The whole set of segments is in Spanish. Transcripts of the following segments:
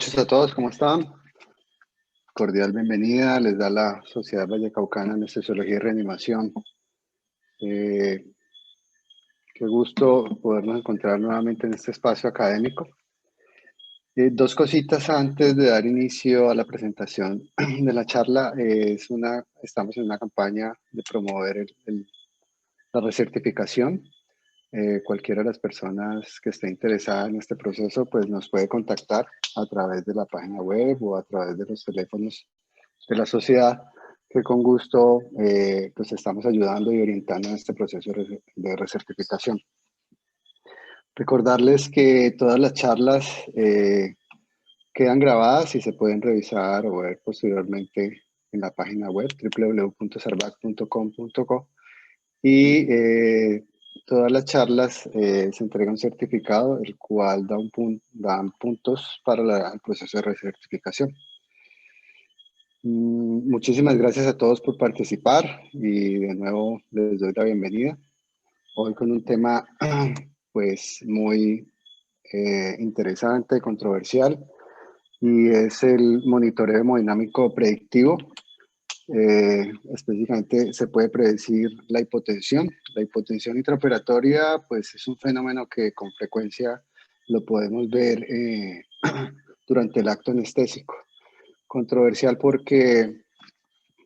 Muchas a todos, ¿cómo están? Cordial bienvenida, les da la Sociedad Vallecaucana de Anestesiología y Reanimación. Eh, Qué gusto podernos encontrar nuevamente en este espacio académico. Dos cositas antes de dar inicio a la presentación de la charla. Estamos en una campaña de promover la recertificación. Cualquiera de las personas que esté interesada en este proceso, pues nos puede contactar a través de la página web o a través de los teléfonos de la sociedad, que con gusto pues estamos ayudando y orientando en este proceso de recertificación. Recordarles que todas las charlas quedan grabadas y se pueden revisar o ver posteriormente en la página web www.sarvac.com.co y todas las charlas se entrega un certificado, el cual dan puntos para el proceso de recertificación. Muchísimas gracias a todos por participar y de nuevo les doy la bienvenida. Hoy con un tema pues muy interesante, controversial, y es el monitoreo hemodinámico predictivo. Específicamente se puede predecir la hipotensión. La hipotensión intraoperatoria pues es un fenómeno que con frecuencia lo podemos ver durante el acto anestésico. Controversial porque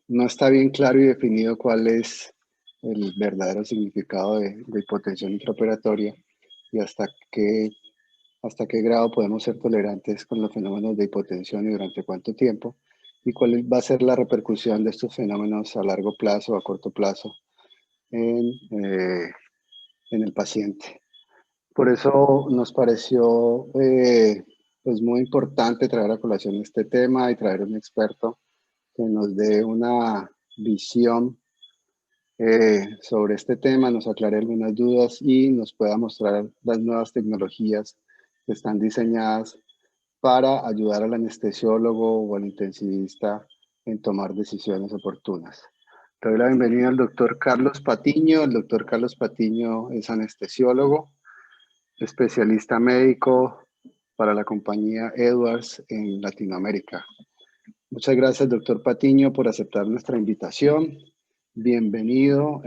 no está bien claro y definido cuál es el verdadero significado de hipotensión intraoperatoria y hasta qué grado podemos ser tolerantes con los fenómenos de hipotensión y durante cuánto tiempo, y cuál va a ser la repercusión de estos fenómenos a largo plazo o a corto plazo en, eh, en el paciente. Por eso nos pareció pues muy importante traer a colación este tema y traer un experto que nos dé una visión sobre este tema, nos aclare algunas dudas y nos pueda mostrar las nuevas tecnologías que están diseñadas para ayudar al anestesiólogo o al intensivista en tomar decisiones oportunas. Le doy la bienvenida al doctor Carlos Patiño. El doctor Carlos Patiño es anestesiólogo, especialista médico para la compañía Edwards en Latinoamérica. Muchas gracias, doctor Patiño, por aceptar nuestra invitación. Bienvenido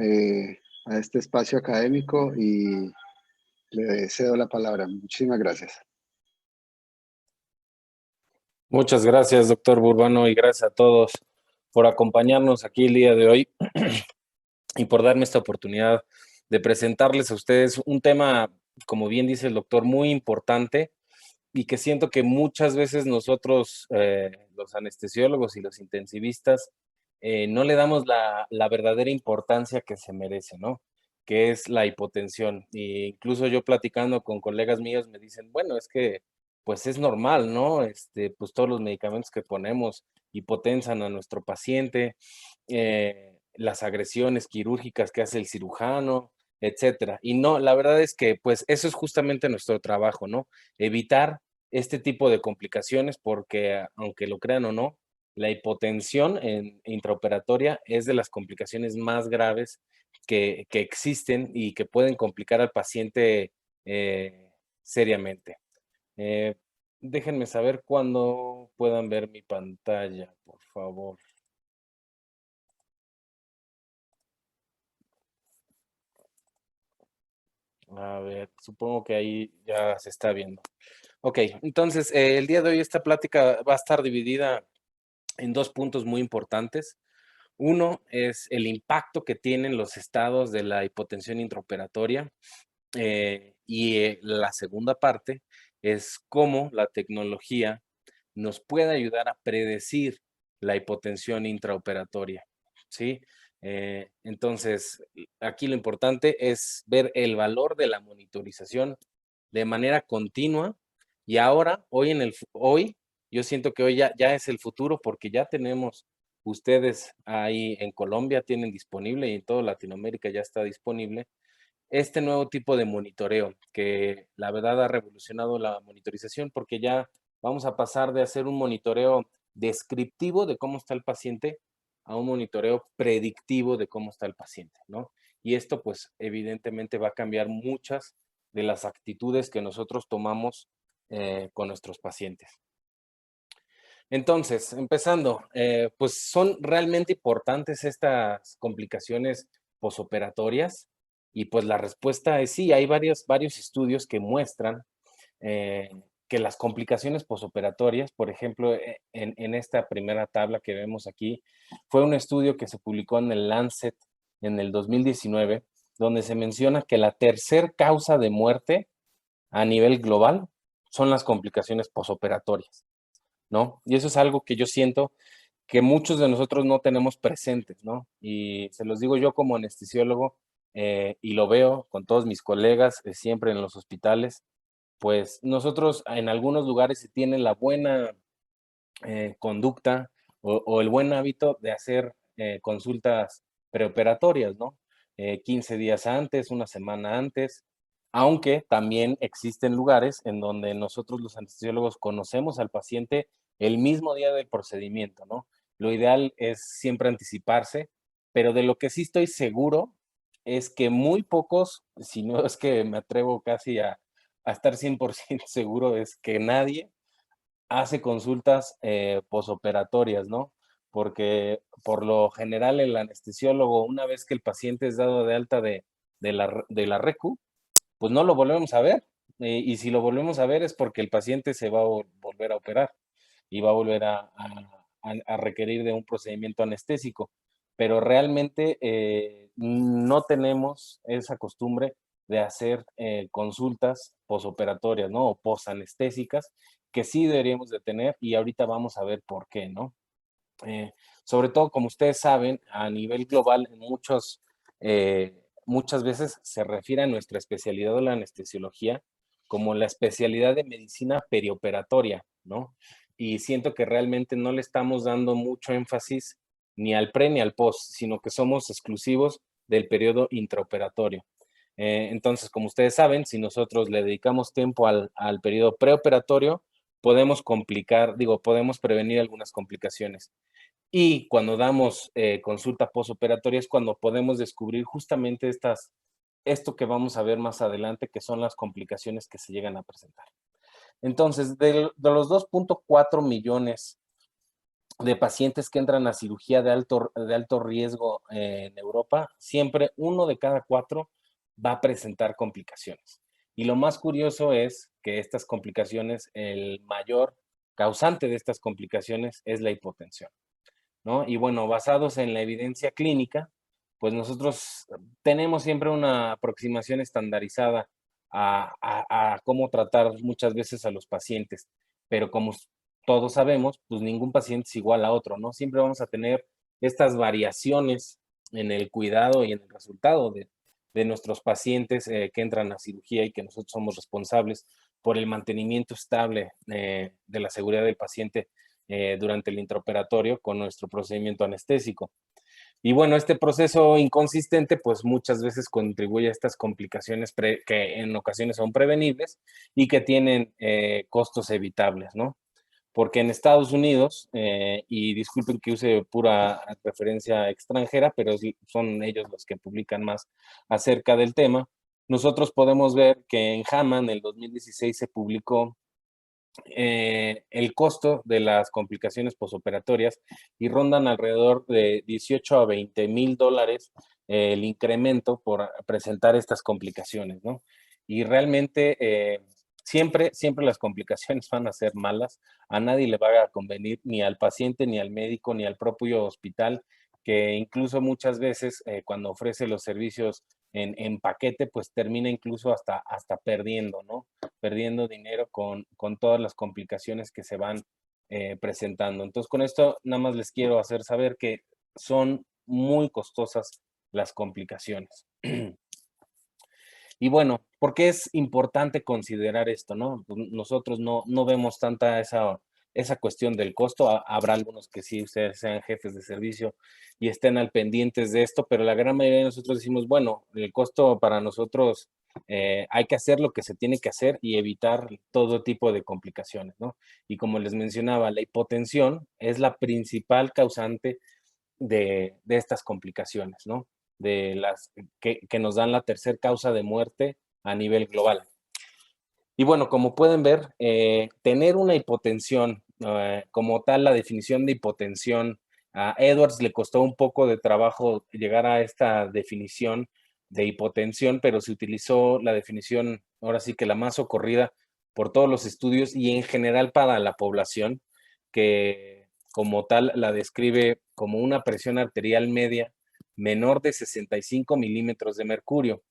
a este espacio académico y le cedo la palabra. Muchísimas gracias. Muchas gracias, doctor Burbano, y gracias a todos por acompañarnos aquí el día de hoy y por darme esta oportunidad de presentarles a ustedes un tema, como bien dice el doctor, muy importante y que siento que muchas veces nosotros, los anestesiólogos y los intensivistas, no le damos la verdadera importancia que se merece, ¿no? Que es la hipotensión. E incluso yo platicando con colegas míos me dicen, bueno, es que pues es normal, ¿no? Pues todos los medicamentos que ponemos hipotensan a nuestro paciente, las agresiones quirúrgicas que hace el cirujano, etcétera. Y no, la verdad es que pues eso es justamente nuestro trabajo, ¿no? Evitar este tipo de complicaciones porque, aunque lo crean o no, la hipotensión intraoperatoria es de las complicaciones más graves que existen y que pueden complicar al paciente seriamente. Eh, Déjenme saber cuándo puedan ver mi pantalla, por favor. A ver, supongo que ahí ya se está viendo. Ok, entonces el día de hoy esta plática va a estar dividida en dos puntos muy importantes. Uno es el impacto que tienen los estados de la hipotensión intraoperatoria y la segunda parte es cómo la tecnología nos puede ayudar a predecir la hipotensión intraoperatoria, ¿sí? Entonces, aquí lo importante es ver el valor de la monitorización de manera continua y ahora, hoy, yo siento que hoy ya es el futuro porque ya tenemos ustedes ahí en Colombia tienen disponible y en toda Latinoamérica ya está disponible este nuevo tipo de monitoreo que la verdad ha revolucionado la monitorización porque ya vamos a pasar de hacer un monitoreo descriptivo de cómo está el paciente a un monitoreo predictivo de cómo está el paciente, ¿no? Y esto pues evidentemente va a cambiar muchas de las actitudes que nosotros tomamos con nuestros pacientes. Entonces, empezando, pues son realmente importantes estas complicaciones posoperatorias y pues la respuesta es sí, hay varios estudios que muestran eh, que las complicaciones posoperatorias, por ejemplo, en esta primera tabla que vemos aquí, fue un estudio que se publicó en el Lancet en el 2019, donde se menciona que la tercer causa de muerte a nivel global son las complicaciones posoperatorias, ¿no? Y eso es algo que yo siento que muchos de nosotros no tenemos presentes, ¿no? Y se los digo yo como anestesiólogo, y lo veo con todos mis colegas, siempre en los hospitales, pues nosotros en algunos lugares se tiene la buena conducta o el buen hábito de hacer consultas preoperatorias, ¿no? 15 días antes, una semana antes, aunque también existen lugares en donde nosotros los anestesiólogos conocemos al paciente el mismo día del procedimiento, ¿no? Lo ideal es siempre anticiparse, pero de lo que sí estoy seguro es que muy pocos, si no es que me atrevo casi a estar 100% seguro, es que nadie hace consultas, posoperatorias, ¿no? Porque por lo general el anestesiólogo, una vez que el paciente es dado de alta de la RECU, pues no lo volvemos a ver. Y si lo volvemos a ver es porque el paciente se va a volver a operar y va a volver a requerir de un procedimiento anestésico. Pero realmente no tenemos esa costumbre de hacer consultas posoperatorias, ¿no? O posanestésicas, que sí deberíamos de tener y ahorita vamos a ver por qué, ¿no? Eh, Sobre todo, como ustedes saben, a nivel global, muchas veces se refiere a nuestra especialidad de la anestesiología como la especialidad de medicina perioperatoria, ¿no? Y siento que realmente no le estamos dando mucho énfasis ni al pre ni al post, sino que somos exclusivos del periodo intraoperatorio. Entonces, como ustedes saben, si nosotros le dedicamos tiempo al periodo preoperatorio, podemos podemos prevenir algunas complicaciones. Y cuando damos consulta postoperatoria es cuando podemos descubrir justamente esto que vamos a ver más adelante, que son las complicaciones que se llegan a presentar. Entonces, de los 2.4 millones de pacientes que entran a cirugía de alto riesgo en Europa, siempre uno de cada cuatro va a presentar complicaciones. Y lo más curioso es que estas complicaciones, el mayor causante de estas complicaciones es la hipotensión, ¿no? Y bueno, basados en la evidencia clínica, pues nosotros tenemos siempre una aproximación estandarizada a cómo tratar muchas veces a los pacientes, pero como todos sabemos, pues ningún paciente es igual a otro, ¿no? Siempre vamos a tener estas variaciones en el cuidado y en el resultado de nuestros pacientes que entran a cirugía y que nosotros somos responsables por el mantenimiento estable de la seguridad del paciente durante el intraoperatorio con nuestro procedimiento anestésico. Y bueno, este proceso inconsistente, pues muchas veces contribuye a estas complicaciones que en ocasiones son prevenibles y que tienen costos evitables, ¿no? Porque en Estados Unidos, y disculpen que use pura referencia extranjera, pero son ellos los que publican más acerca del tema, nosotros podemos ver que en JAMA en el 2016 se publicó el costo de las complicaciones posoperatorias y rondan alrededor de 18 a 20 mil dólares el incremento por presentar estas complicaciones, ¿no? Y realmente siempre las complicaciones van a ser malas, a nadie le va a convenir, ni al paciente, ni al médico, ni al propio hospital, que incluso muchas veces cuando ofrece los servicios en paquete, pues termina incluso hasta perdiendo, ¿no? Perdiendo dinero con todas las complicaciones que se van presentando. Entonces, con esto nada más les quiero hacer saber que son muy costosas las complicaciones. Y bueno, ¿por qué es importante considerar esto, no? Pues nosotros no vemos tanta esa cuestión del costo. Habrá algunos que sí, ustedes sean jefes de servicio y estén al pendientes de esto, pero la gran mayoría de nosotros decimos, bueno, el costo para nosotros hay que hacer lo que se tiene que hacer y evitar todo tipo de complicaciones, ¿no? Y como les mencionaba, la hipotensión es la principal causante de estas complicaciones, ¿no? De las que nos dan la tercer causa de muerte a nivel global. Y bueno, como pueden ver, tener una hipotensión como tal la definición de hipotensión. A Edwards le costó un poco de trabajo llegar a esta definición de hipotensión, pero se utilizó la definición, ahora sí que la más socorrida por todos los estudios y en general para la población, que como tal la describe como una presión arterial media menor de 65 milímetros de mercurio.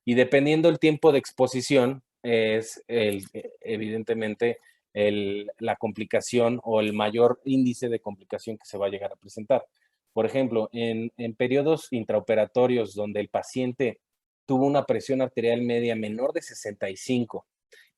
Y dependiendo el tiempo de exposición, es evidentemente la complicación o el mayor índice de complicación que se va a llegar a presentar. Por ejemplo, en periodos intraoperatorios donde el paciente tuvo una presión arterial media menor de 65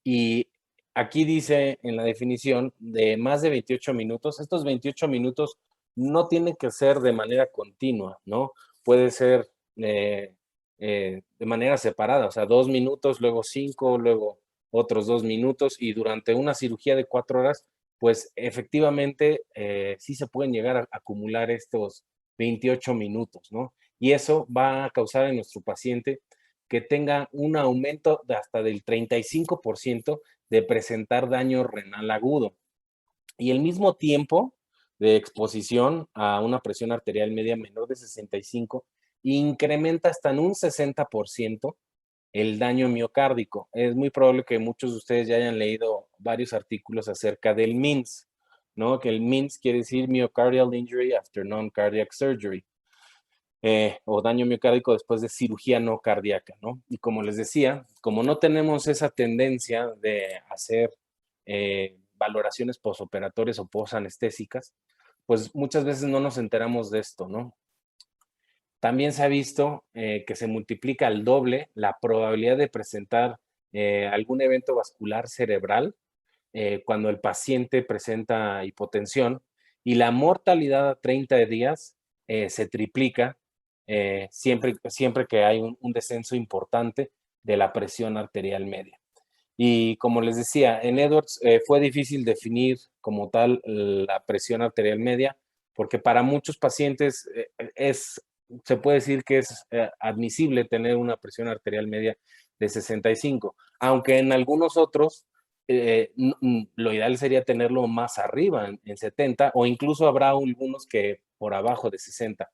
y aquí dice en la definición de más de 28 minutos, estos 28 minutos no tienen que ser de manera continua, ¿no? Puede ser de manera separada, o sea, 2 minutos, luego 5, luego otros 2 minutos y durante una cirugía de 4 horas, pues efectivamente sí se pueden llegar a acumular estos 28 minutos, ¿no? Y eso va a causar en nuestro paciente que tenga un aumento de hasta del 35% de presentar daño renal agudo. Y el mismo tiempo de exposición a una presión arterial media menor de 65 incrementa hasta en un 60% el daño miocárdico. Es muy probable que muchos de ustedes ya hayan leído varios artículos acerca del MINS, ¿no? Que el MINS quiere decir Myocardial Injury After Non-Cardiac Surgery. O daño miocárdico después de cirugía no cardíaca, ¿no? Y como les decía, como no tenemos esa tendencia de hacer valoraciones posoperatorias o posanestésica, pues muchas veces no nos enteramos de esto, ¿no? También se ha visto que se multiplica al doble la probabilidad de presentar algún evento vascular cerebral cuando el paciente presenta hipotensión y la mortalidad a 30 días se triplica siempre que hay un descenso importante de la presión arterial media. Y como les decía, en Edwards fue difícil definir como tal la presión arterial media, porque para muchos pacientes se puede decir que es admisible tener una presión arterial media de 65, aunque en algunos otros lo ideal sería tenerlo más arriba, en 70, o incluso habrá algunos que por abajo de 60.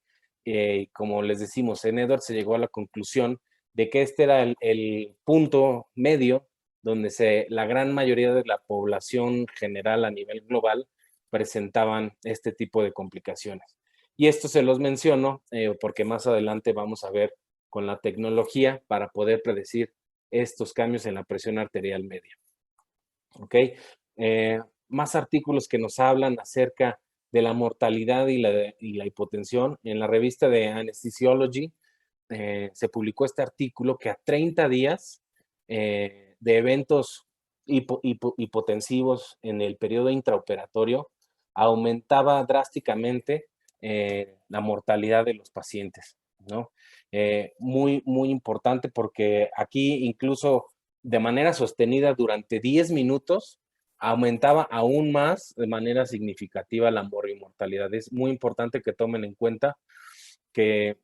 Como les decimos, en Edwards se llegó a la conclusión de que este era el punto medio donde la gran mayoría de la población general a nivel global presentaban este tipo de complicaciones. Y esto se los menciono porque más adelante vamos a ver con la tecnología para poder predecir estos cambios en la presión arterial media. ¿Ok? Más artículos que nos hablan acerca de la mortalidad y la hipotensión. En la revista de Anesthesiology se publicó este artículo que a 30 días de eventos hipotensivos en el periodo intraoperatorio aumentaba drásticamente la mortalidad de los pacientes, ¿no? Muy, muy importante porque aquí incluso de manera sostenida durante 10 minutos aumentaba aún más de manera significativa la mortalidad. Es muy importante que tomen en cuenta que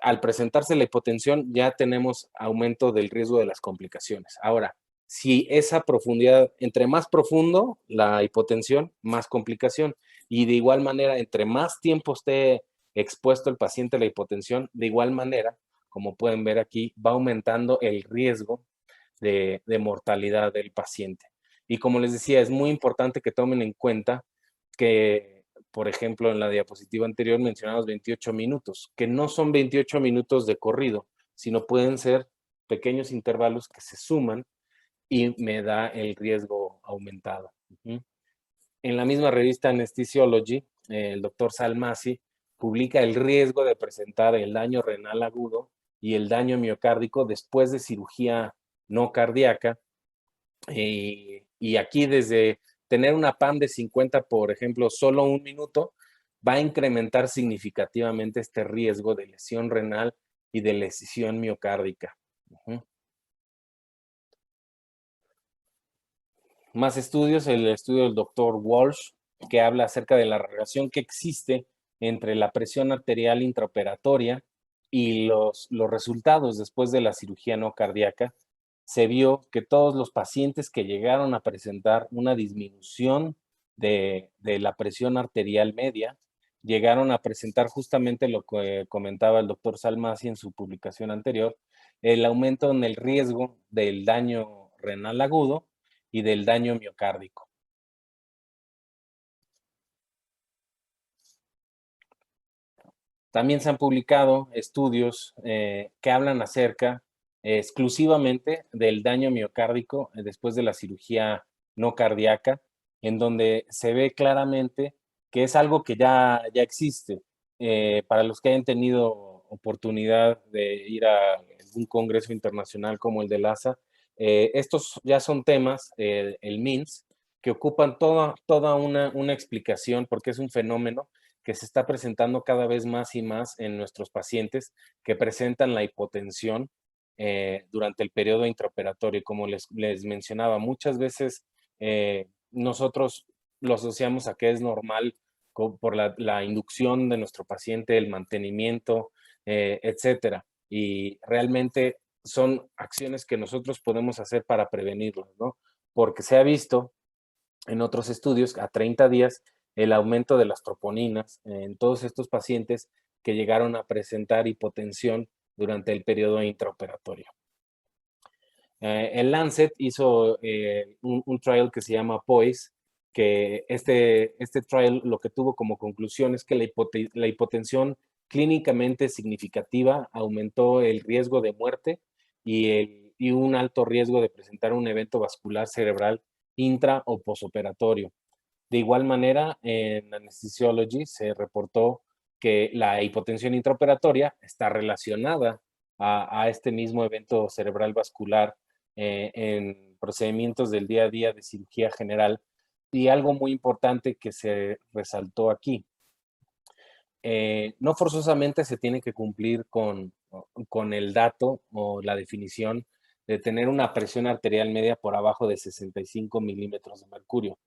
al presentarse la hipotensión ya tenemos aumento del riesgo de las complicaciones. Ahora, si esa profundidad, entre más profundo la hipotensión, más complicación. Y de igual manera, entre más tiempo esté expuesto el paciente a la hipotensión, de igual manera, como pueden ver aquí, va aumentando el riesgo de mortalidad del paciente. Y como les decía, es muy importante que tomen en cuenta que, por ejemplo, en la diapositiva anterior mencionamos 28 minutos, que no son 28 minutos de corrido, sino pueden ser pequeños intervalos que se suman y me da el riesgo aumentado. En la misma revista Anesthesiology, el doctor Salmasi publica el riesgo de presentar el daño renal agudo y el daño miocárdico después de cirugía no cardíaca. Y aquí desde tener una PAM de 50, por ejemplo, solo un minuto, va a incrementar significativamente este riesgo de lesión renal y de lesión miocárdica. Más estudios, el estudio del doctor Walsh, que habla acerca de la relación que existe entre la presión arterial intraoperatoria y los resultados después de la cirugía no cardíaca. Se vio que todos los pacientes que llegaron a presentar una disminución de la presión arterial media, llegaron a presentar justamente lo que comentaba el doctor Salmasi en su publicación anterior, el aumento en el riesgo del daño renal agudo y del daño miocárdico. También se han publicado estudios que hablan acerca exclusivamente del daño miocárdico después de la cirugía no cardíaca, en donde se ve claramente que es algo que ya existe. Para los que hayan tenido oportunidad de ir a algún congreso internacional como el de LASA, estos ya son temas, el MINS, que ocupan toda una explicación porque es un fenómeno que se está presentando cada vez más y más en nuestros pacientes que presentan la hipotensión durante el periodo intraoperatorio. Como les mencionaba, muchas veces nosotros lo asociamos a que es normal por la inducción de nuestro paciente, el mantenimiento, etcétera. Y realmente son acciones que nosotros podemos hacer para prevenirlo, ¿no? Porque se ha visto en otros estudios a 30 días el aumento de las troponinas en todos estos pacientes que llegaron a presentar hipotensión durante el periodo intraoperatorio. El Lancet hizo un trial que se llama POISE, que este trial lo que tuvo como conclusión es que la hipotensión clínicamente significativa aumentó el riesgo de muerte y un alto riesgo de presentar un evento vascular cerebral intra o posoperatorio. De igual manera, en Anesthesiology se reportó que la hipotensión intraoperatoria está relacionada a este mismo evento cerebral vascular en procedimientos del día a día de cirugía general. Y algo muy importante que se resaltó aquí, no forzosamente se tiene que cumplir con el dato o la definición de tener una presión arterial media por abajo de 65 milímetros de mercurio.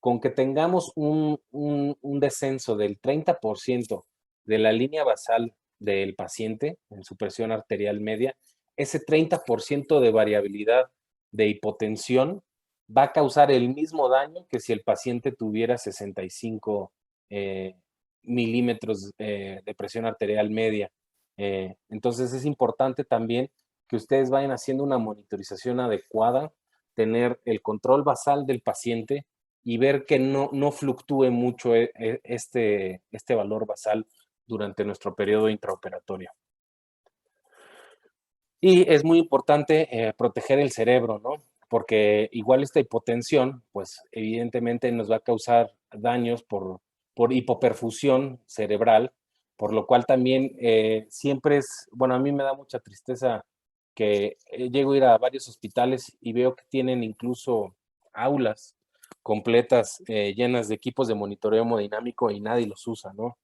Con que tengamos un descenso del 30% de la línea basal del paciente en su presión arterial media, ese 30% de variabilidad de hipotensión va a causar el mismo daño que si el paciente tuviera 65 milímetros de presión arterial media. Entonces es importante también que ustedes vayan haciendo una monitorización adecuada, tener el control basal del paciente y ver que no fluctúe mucho este valor basal durante nuestro periodo intraoperatorio. Y es muy importante proteger el cerebro, ¿no? Porque igual esta hipotensión, pues evidentemente nos va a causar daños por hipoperfusión cerebral, por lo cual también siempre es, bueno, a mí me da mucha tristeza que llego a ir a varios hospitales y veo que tienen incluso aulas completas llenas de equipos de monitoreo hemodinámico y nadie los usa, ¿no?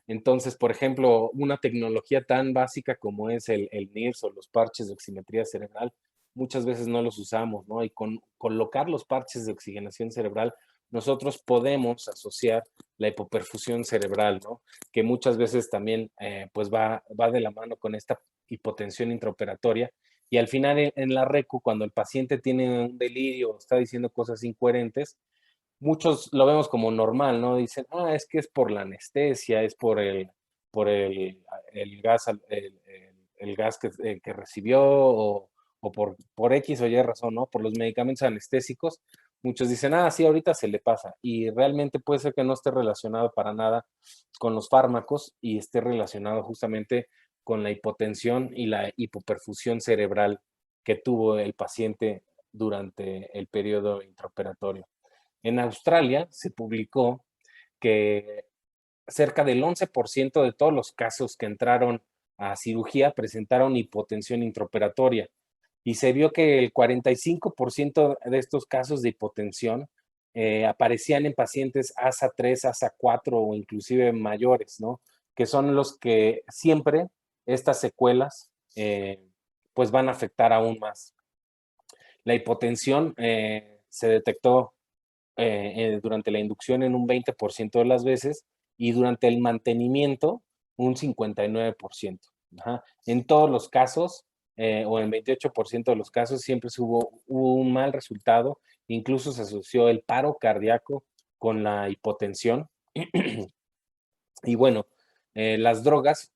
Entonces, por ejemplo, una tecnología tan básica como es el NIRS o los parches de oximetría cerebral, muchas veces no los usamos, ¿no? Y con colocar los parches de oxigenación cerebral, nosotros podemos asociar la hipoperfusión cerebral, ¿no? Que muchas veces también pues va de la mano con esta hipotensión intraoperatoria. Y al final en la RECU, cuando el paciente tiene un delirio o está diciendo cosas incoherentes, muchos lo vemos como normal, ¿no? Dicen, es que es por la anestesia, es por el gas, el gas que recibió o por X o Y razón, ¿no? Por los medicamentos anestésicos. Muchos dicen, sí, ahorita se le pasa. Y realmente puede ser que no esté relacionado para nada con los fármacos y esté relacionado justamente con la hipotensión y la hipoperfusión cerebral que tuvo el paciente durante el periodo intraoperatorio. En Australia se publicó que cerca del 11% de todos los casos que entraron a cirugía presentaron hipotensión intraoperatoria y se vio que el 45% de estos casos de hipotensión aparecían en pacientes ASA 3, ASA 4 o inclusive mayores, ¿no? Que son los que siempre estas secuelas pues van a afectar aún más. La hipotensión se detectó durante la inducción en un 20% de las veces y durante el mantenimiento un 59%. Ajá. En todos los casos o en 28% de los casos siempre hubo un mal resultado, incluso se asoció el paro cardíaco con la hipotensión. Y bueno, las drogas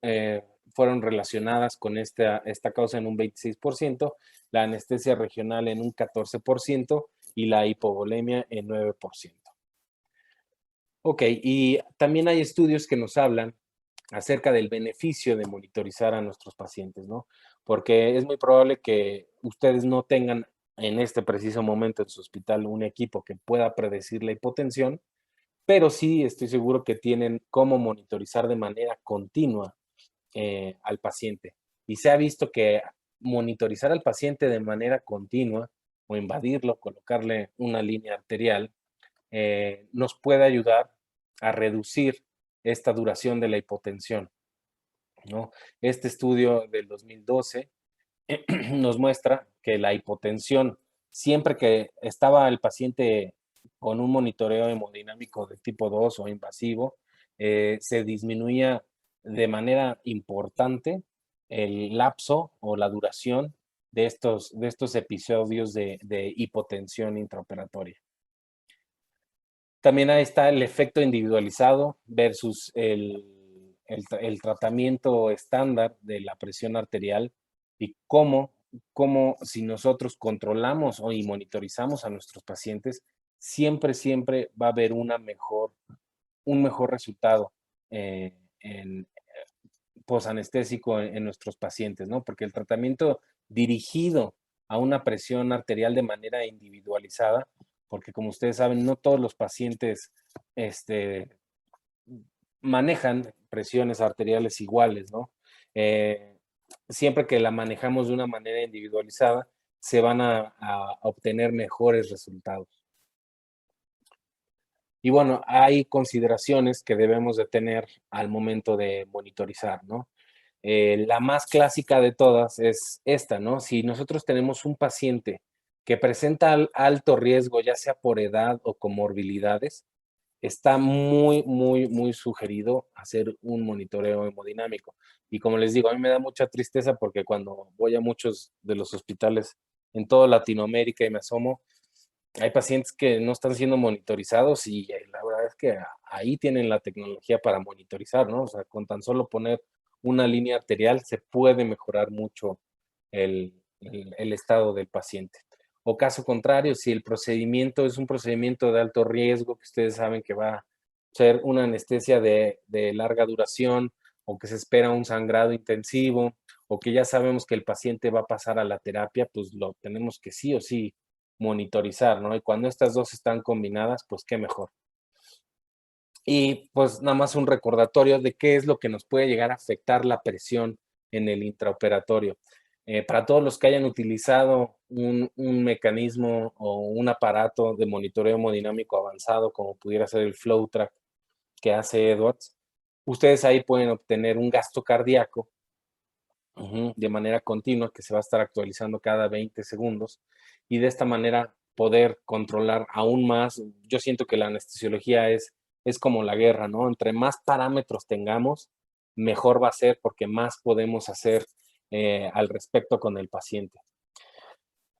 fueron relacionadas con esta causa en un 26%, la anestesia regional en un 14% y la hipovolemia en 9%. Ok, y también hay estudios que nos hablan acerca del beneficio de monitorizar a nuestros pacientes, ¿no? Porque es muy probable que ustedes no tengan en este preciso momento en su hospital un equipo que pueda predecir la hipotensión, pero sí estoy seguro que tienen cómo monitorizar de manera continua al paciente. Y se ha visto que monitorizar al paciente de manera continua o invadirlo, colocarle una línea arterial, nos puede ayudar a reducir esta duración de la hipotensión, ¿no? Este estudio del 2012 nos muestra que la hipotensión, siempre que estaba el paciente con un monitoreo hemodinámico de tipo 2 o invasivo, se disminuía de manera importante el lapso o la duración de estos episodios de hipotensión intraoperatoria. También ahí está el efecto individualizado versus el tratamiento estándar de la presión arterial y cómo si nosotros controlamos y monitorizamos a nuestros pacientes, siempre va a haber un mejor resultado en posanestésico en nuestros pacientes, ¿no? Porque el tratamiento dirigido a una presión arterial de manera individualizada, porque como ustedes saben, no todos los pacientes manejan presiones arteriales iguales, ¿no? Eh, Siempre que la manejamos de una manera individualizada, se van a obtener mejores resultados. Y bueno, hay consideraciones que debemos de tener al momento de monitorizar, ¿no? La más clásica de todas es esta, ¿no? Si nosotros tenemos un paciente que presenta alto riesgo, ya sea por edad o comorbilidades, está muy sugerido hacer un monitoreo hemodinámico. Y como les digo, a mí me da mucha tristeza porque cuando voy a muchos de los hospitales en toda Latinoamérica y me asomo, hay pacientes que no están siendo monitorizados y la verdad es que ahí tienen la tecnología para monitorizar, ¿no? O sea, con tan solo poner una línea arterial se puede mejorar mucho el estado del paciente. O caso contrario, si el procedimiento es un procedimiento de alto riesgo, que ustedes saben que va a ser una anestesia de larga duración o que se espera un sangrado intensivo o que ya sabemos que el paciente va a pasar a la terapia, pues lo tenemos que sí o sí monitorizar, ¿no? Y cuando estas dos están combinadas, pues qué mejor. Y pues nada más un recordatorio de qué es lo que nos puede llegar a afectar la presión en el intraoperatorio. Para todos los que hayan utilizado un mecanismo o un aparato de monitoreo hemodinámico avanzado, como pudiera ser el FlowTrack que hace Edwards, ustedes ahí pueden obtener un gasto cardíaco de manera continua que se va a estar actualizando cada 20 segundos y de esta manera poder controlar aún más. Yo siento que la anestesiología es como la guerra, ¿no? Entre más parámetros tengamos, mejor va a ser porque más podemos hacer al respecto con el paciente.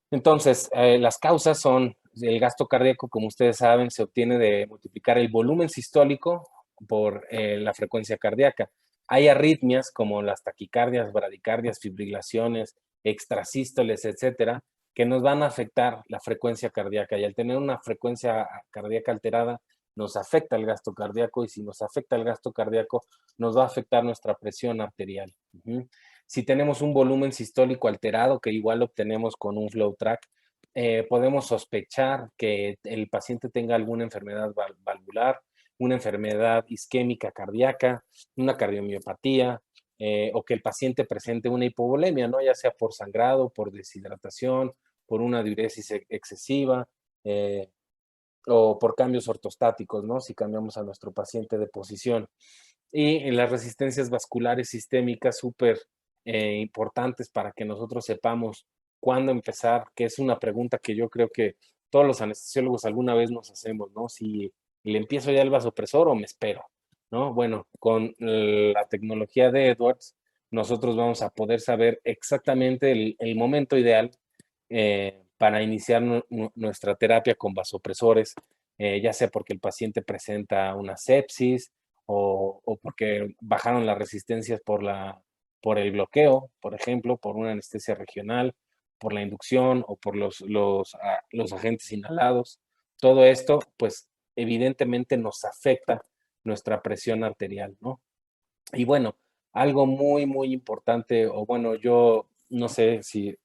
Entonces, las causas son el gasto cardíaco, como ustedes saben, se obtiene de multiplicar el volumen sistólico por la frecuencia cardíaca. Hay arritmias como las taquicardias, bradicardias, fibrilaciones, extrasístoles, etcétera, que nos van a afectar la frecuencia cardíaca. Y al tener una frecuencia cardíaca alterada, nos afecta el gasto cardíaco y si nos afecta el gasto cardíaco, nos va a afectar nuestra presión arterial. Si tenemos un volumen sistólico alterado, que igual obtenemos con un FlowTrack, podemos sospechar que el paciente tenga alguna enfermedad valvular, una enfermedad isquémica cardíaca, una cardiomiopatía, o que el paciente presente una hipovolemia, ¿no? Ya sea por sangrado, por deshidratación, por una diuresis excesiva, o por cambios ortostáticos, ¿no? Si cambiamos a nuestro paciente de posición. Y en las resistencias vasculares sistémicas súper importantes para que nosotros sepamos cuándo empezar, que es una pregunta que yo creo que todos los anestesiólogos alguna vez nos hacemos, ¿no? Si le empiezo ya el vasopresor o me espero, ¿no? Bueno, con la tecnología de Edwards nosotros vamos a poder saber exactamente el momento ideal para iniciar nuestra terapia con vasopresores, ya sea porque el paciente presenta una sepsis o porque bajaron las resistencias por el bloqueo, por ejemplo, por una anestesia regional, por la inducción o por los agentes inhalados. Todo esto, pues, evidentemente nos afecta nuestra presión arterial, ¿no? Y bueno, algo muy, muy importante, o bueno, yo no sé si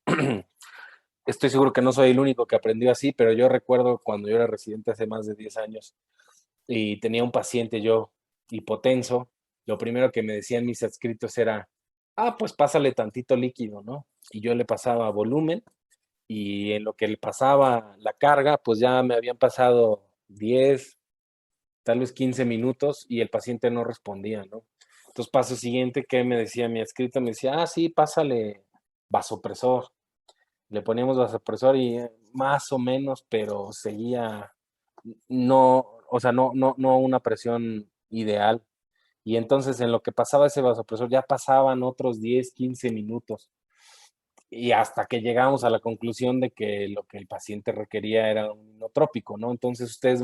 estoy seguro que no soy el único que aprendió así, pero yo recuerdo cuando yo era residente hace más de 10 años y tenía un paciente yo hipotenso, lo primero que me decían mis adscritos era, pues pásale tantito líquido, ¿no? Y yo le pasaba volumen y en lo que le pasaba la carga, pues ya me habían pasado 10, tal vez 15 minutos y el paciente no respondía, ¿no? Entonces, paso siguiente, ¿qué me decía mi adscrito? Me decía, sí, pásale vasopresor. Le poníamos vasopresor y más o menos, pero seguía, no, o sea, no una presión ideal. Y entonces en lo que pasaba ese vasopresor ya pasaban otros 10, 15 minutos. Y hasta que llegamos a la conclusión de que lo que el paciente requería era un inotrópico, ¿no? Entonces ustedes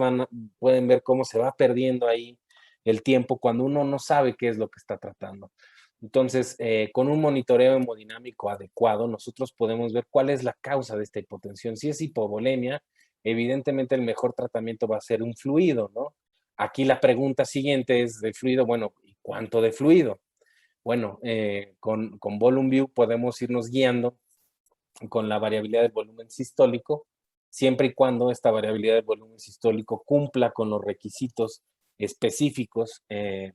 pueden ver cómo se va perdiendo ahí el tiempo cuando uno no sabe qué es lo que está tratando. Entonces, con un monitoreo hemodinámico adecuado, nosotros podemos ver cuál es la causa de esta hipotensión. Si es hipovolemia, evidentemente el mejor tratamiento va a ser un fluido, ¿no? Aquí la pregunta siguiente es de fluido, bueno, ¿y cuánto de fluido? Bueno, con Volume View podemos irnos guiando con la variabilidad del volumen sistólico, siempre y cuando esta variabilidad del volumen sistólico cumpla con los requisitos específicos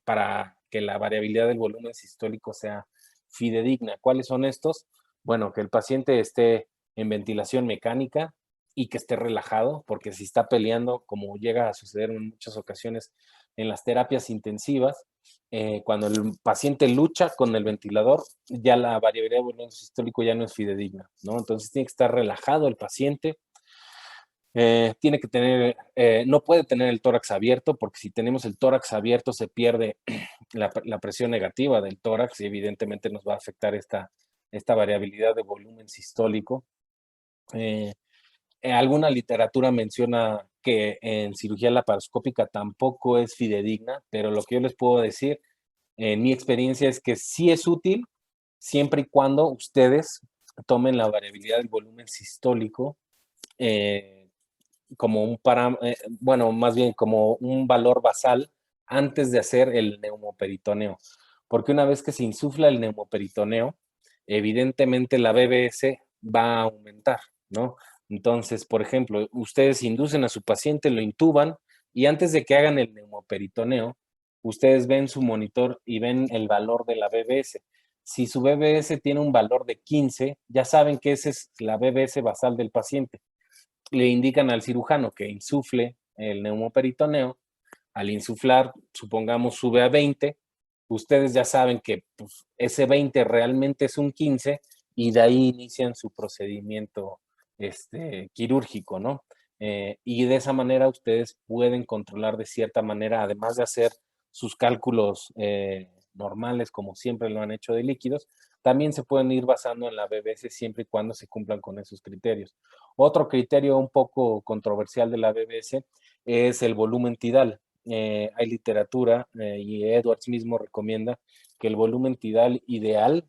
para que la variabilidad del volumen sistólico sea fidedigna. ¿Cuáles son estos? Bueno, que el paciente esté en ventilación mecánica y que esté relajado, porque si está peleando, como llega a suceder en muchas ocasiones en las terapias intensivas, cuando el paciente lucha con el ventilador, ya la variabilidad de volumen sistólico ya no es fidedigna, ¿no? Entonces tiene que estar relajado el paciente, tiene que tener, no puede tener el tórax abierto, porque si tenemos el tórax abierto se pierde la presión negativa del tórax y evidentemente nos va a afectar esta variabilidad de volumen sistólico. Alguna literatura menciona que en cirugía laparoscópica tampoco es fidedigna, pero lo que yo les puedo decir en mi experiencia es que sí es útil siempre y cuando ustedes tomen la variabilidad del volumen sistólico eh, como bueno, más bien como un valor basal antes de hacer el neumoperitoneo. Porque una vez que se insufla el neumoperitoneo, evidentemente la BBS va a aumentar, ¿no? Entonces, por ejemplo, ustedes inducen a su paciente, lo intuban y antes de que hagan el neumoperitoneo, ustedes ven su monitor y ven el valor de la BBS. Si su BBS tiene un valor de 15, ya saben que esa es la BBS basal del paciente. Le indican al cirujano que insufle el neumoperitoneo. Al insuflar, supongamos, sube a 20, ustedes ya saben que pues, ese 20 realmente es un 15 y de ahí inician su procedimiento quirúrgico, ¿no? Y de esa manera ustedes pueden controlar de cierta manera, además de hacer sus cálculos normales, como siempre lo han hecho de líquidos, también se pueden ir basando en la BBC siempre y cuando se cumplan con esos criterios. Otro criterio un poco controversial de la BBC es el volumen tidal. Hay literatura y Edwards mismo recomienda que el volumen tidal ideal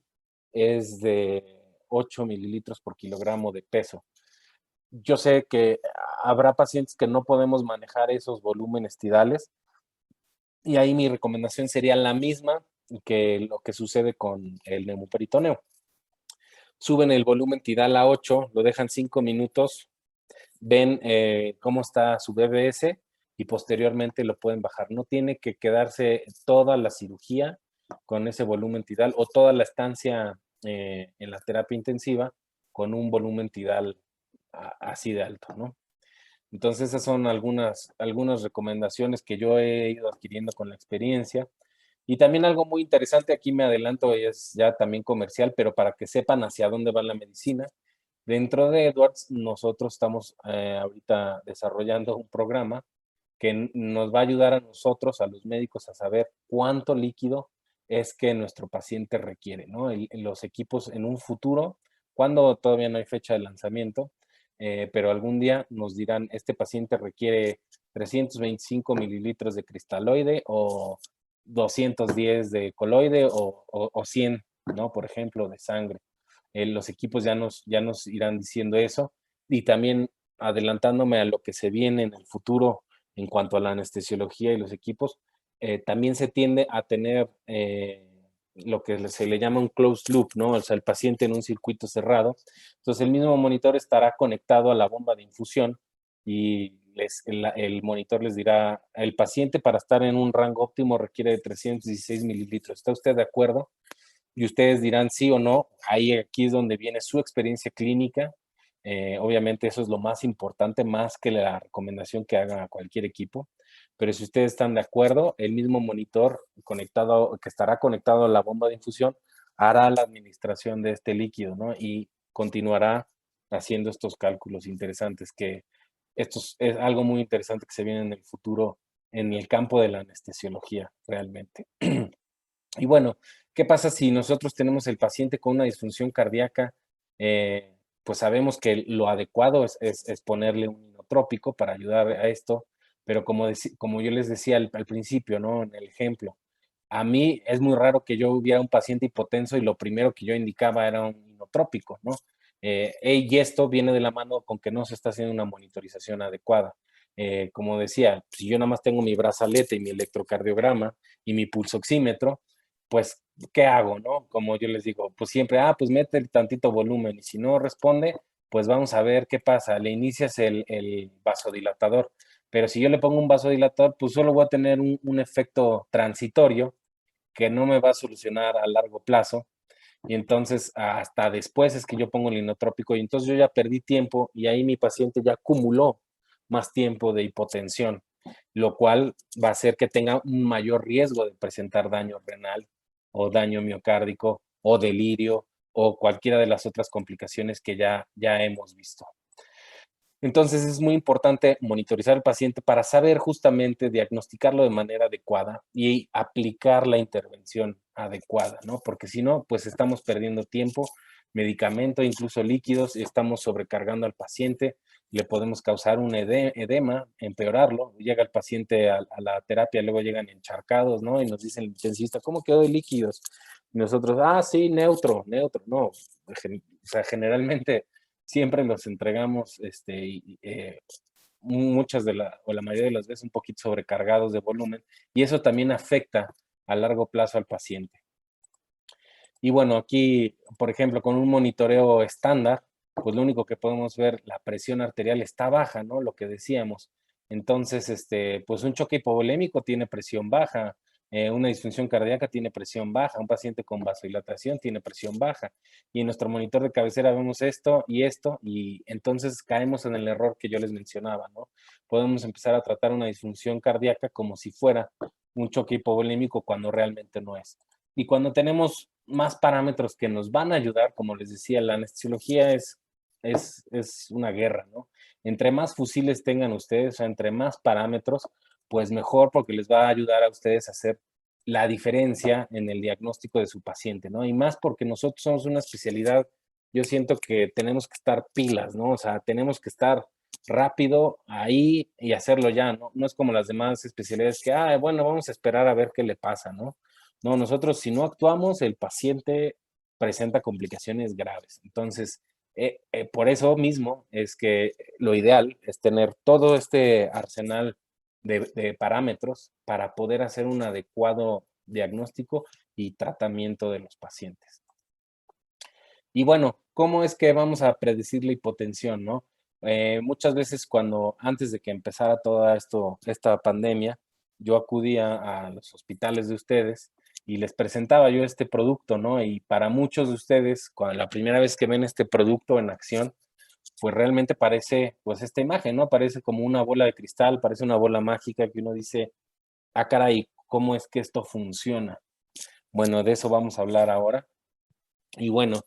es de 8 mililitros por kilogramo de peso. Yo sé que habrá pacientes que no podemos manejar esos volúmenes tidales y ahí mi recomendación sería la misma que lo que sucede con el neumoperitoneo. Suben el volumen tidal a 8, lo dejan 5 minutos, ven cómo está su BBS y posteriormente lo pueden bajar. No tiene que quedarse toda la cirugía con ese volumen tidal o toda la estancia en la terapia intensiva con un volumen tidal así de alto, ¿no? Entonces esas son algunas recomendaciones que yo he ido adquiriendo con la experiencia. Y también algo muy interesante, aquí me adelanto, es ya también comercial, pero para que sepan hacia dónde va la medicina. Dentro de Edwards, nosotros estamos ahorita desarrollando un programa que nos va a ayudar a nosotros, a los médicos, a saber cuánto líquido es que nuestro paciente requiere, ¿no? Los equipos en un futuro, cuando todavía no hay fecha de lanzamiento, pero algún día nos dirán, este paciente requiere 325 mililitros de cristaloide o 210 de coloide o 100, ¿no? Por ejemplo, de sangre. Los equipos ya nos irán diciendo eso. Y también adelantándome a lo que se viene en el futuro en cuanto a la anestesiología y los equipos, también se tiende a tener lo que se le llama un closed loop, ¿no? O sea, el paciente en un circuito cerrado. Entonces, el mismo monitor estará conectado a la bomba de infusión y el monitor les dirá, el paciente para estar en un rango óptimo requiere de 316 mililitros. ¿Está usted de acuerdo? Y ustedes dirán sí o no. Ahí aquí es donde viene su experiencia clínica. Obviamente eso es lo más importante, más que la recomendación que haga cualquier equipo. Pero si ustedes están de acuerdo, el mismo monitor conectado, que estará conectado a la bomba de infusión, hará la administración de este líquido, ¿no? Y continuará haciendo estos cálculos interesantes, que esto es algo muy interesante que se viene en el futuro en el campo de la anestesiología, realmente. Y bueno, ¿qué pasa si nosotros tenemos el paciente con una disfunción cardíaca? Pues sabemos que lo adecuado es ponerle un inotrópico para ayudar a esto, pero como yo les decía al principio, ¿no? En el ejemplo, a mí es muy raro que yo hubiera un paciente hipotenso y lo primero que yo indicaba era un inotrópico, ¿no? Y esto viene de la mano con que no se está haciendo una monitorización adecuada. Como decía, si yo nada más tengo mi brazalete y mi electrocardiograma y mi pulsoxímetro, pues, ¿qué hago, no? Como yo les digo, pues siempre, pues mete tantito volumen y si no responde, pues vamos a ver qué pasa. Le inicias el vasodilatador, pero si yo le pongo un vasodilatador, pues solo voy a tener un efecto transitorio que no me va a solucionar a largo plazo. Y entonces hasta después es que yo pongo el inotrópico y entonces yo ya perdí tiempo y ahí mi paciente ya acumuló más tiempo de hipotensión, lo cual va a hacer que tenga un mayor riesgo de presentar daño renal o daño miocárdico o delirio o cualquiera de las otras complicaciones que ya hemos visto. Entonces es muy importante monitorizar al paciente para saber justamente diagnosticarlo de manera adecuada y aplicar la intervención adecuada, ¿no? Porque si no, pues estamos perdiendo tiempo, medicamento, incluso líquidos, y estamos sobrecargando al paciente, le podemos causar un edema, empeorarlo. Llega el paciente a la terapia, luego llegan encharcados, ¿no? Y nos dice el intensivista, ¿cómo quedó de líquidos? Y nosotros, sí, neutro, no. O sea, generalmente siempre los entregamos muchas o la mayoría de las veces un poquito sobrecargados de volumen y eso también afecta a largo plazo al paciente. Y bueno, aquí, por ejemplo, con un monitoreo estándar, pues lo único que podemos ver, la presión arterial está baja, ¿no? Lo que decíamos. Entonces, pues un choque hipovolémico tiene presión baja, una disfunción cardíaca tiene presión baja, un paciente con vasodilatación tiene presión baja. Y en nuestro monitor de cabecera vemos esto, y entonces caemos en el error que yo les mencionaba, ¿no? Podemos empezar a tratar una disfunción cardíaca como si fuera un choque hipovolémico cuando realmente no es. Y cuando tenemos más parámetros que nos van a ayudar, como les decía, la anestesiología es una guerra, ¿no? Entre más fusiles tengan ustedes, o sea, entre más parámetros, pues mejor porque les va a ayudar a ustedes a hacer la diferencia en el diagnóstico de su paciente, ¿no? Y más porque nosotros somos una especialidad, yo siento que tenemos que estar pilas, ¿no? O sea, tenemos que estar rápido ahí y hacerlo ya, ¿no? No es como las demás especialidades que, bueno, vamos a esperar a ver qué le pasa, ¿no? No, nosotros si no actuamos, el paciente presenta complicaciones graves. Entonces, por eso mismo es que lo ideal es tener todo este arsenal de parámetros para poder hacer un adecuado diagnóstico y tratamiento de los pacientes. Y bueno, ¿cómo es que vamos a predecir la hipotensión, no? Muchas veces antes de que empezara toda esta pandemia, yo acudía a los hospitales de ustedes y les presentaba yo este producto, ¿no? Y para muchos de ustedes, cuando la primera vez que ven este producto en acción, pues realmente parece, pues esta imagen, ¿no? Parece como una bola de cristal, parece una bola mágica que uno dice, caray, ¿cómo es que esto funciona? Bueno, de eso vamos a hablar ahora. Y bueno,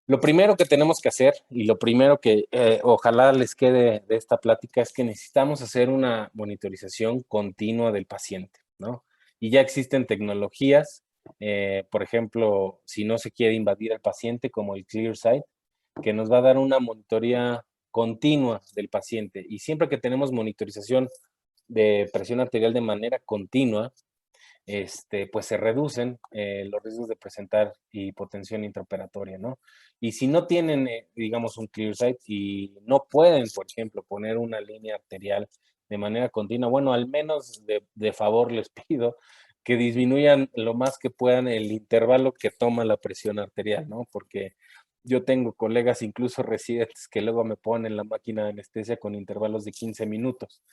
lo primero que tenemos que hacer y lo primero que ojalá les quede de esta plática es que necesitamos hacer una monitorización continua del paciente, ¿no? Y ya existen tecnologías por ejemplo, si no se quiere invadir al paciente, como el ClearSight, que nos va a dar una monitoría continua del paciente. Y siempre que tenemos monitorización de presión arterial de manera continua, pues se reducen los riesgos de presentar hipotensión intraoperatoria, ¿no? Y si no tienen, digamos, un ClearSight y no pueden, por ejemplo, poner una línea arterial de manera continua, bueno, al menos de favor les pido que disminuyan lo más que puedan el intervalo que toma la presión arterial, ¿no? Porque yo tengo colegas, incluso residentes, que luego me ponen la máquina de anestesia con intervalos de 15 minutos.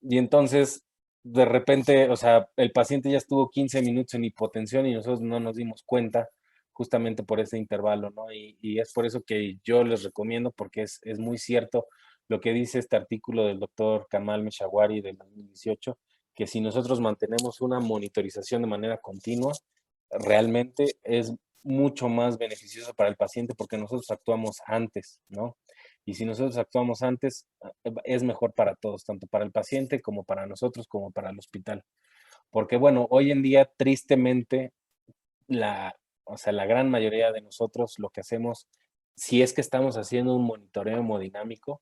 Y entonces, de repente, o sea, el paciente ya estuvo 15 minutos en hipotensión y nosotros no nos dimos cuenta justamente por ese intervalo, ¿no? Y es por eso que yo les recomiendo, porque es muy cierto lo que dice este artículo del doctor Kamal Meshawari del 2018, que si nosotros mantenemos una monitorización de manera continua, realmente es mucho más beneficioso para el paciente porque nosotros actuamos antes, ¿no? Y si nosotros actuamos antes, es mejor para todos, tanto para el paciente como para nosotros, como para el hospital. Porque bueno, hoy en día, tristemente, o sea, la gran mayoría de nosotros lo que hacemos, si es que estamos haciendo un monitoreo hemodinámico,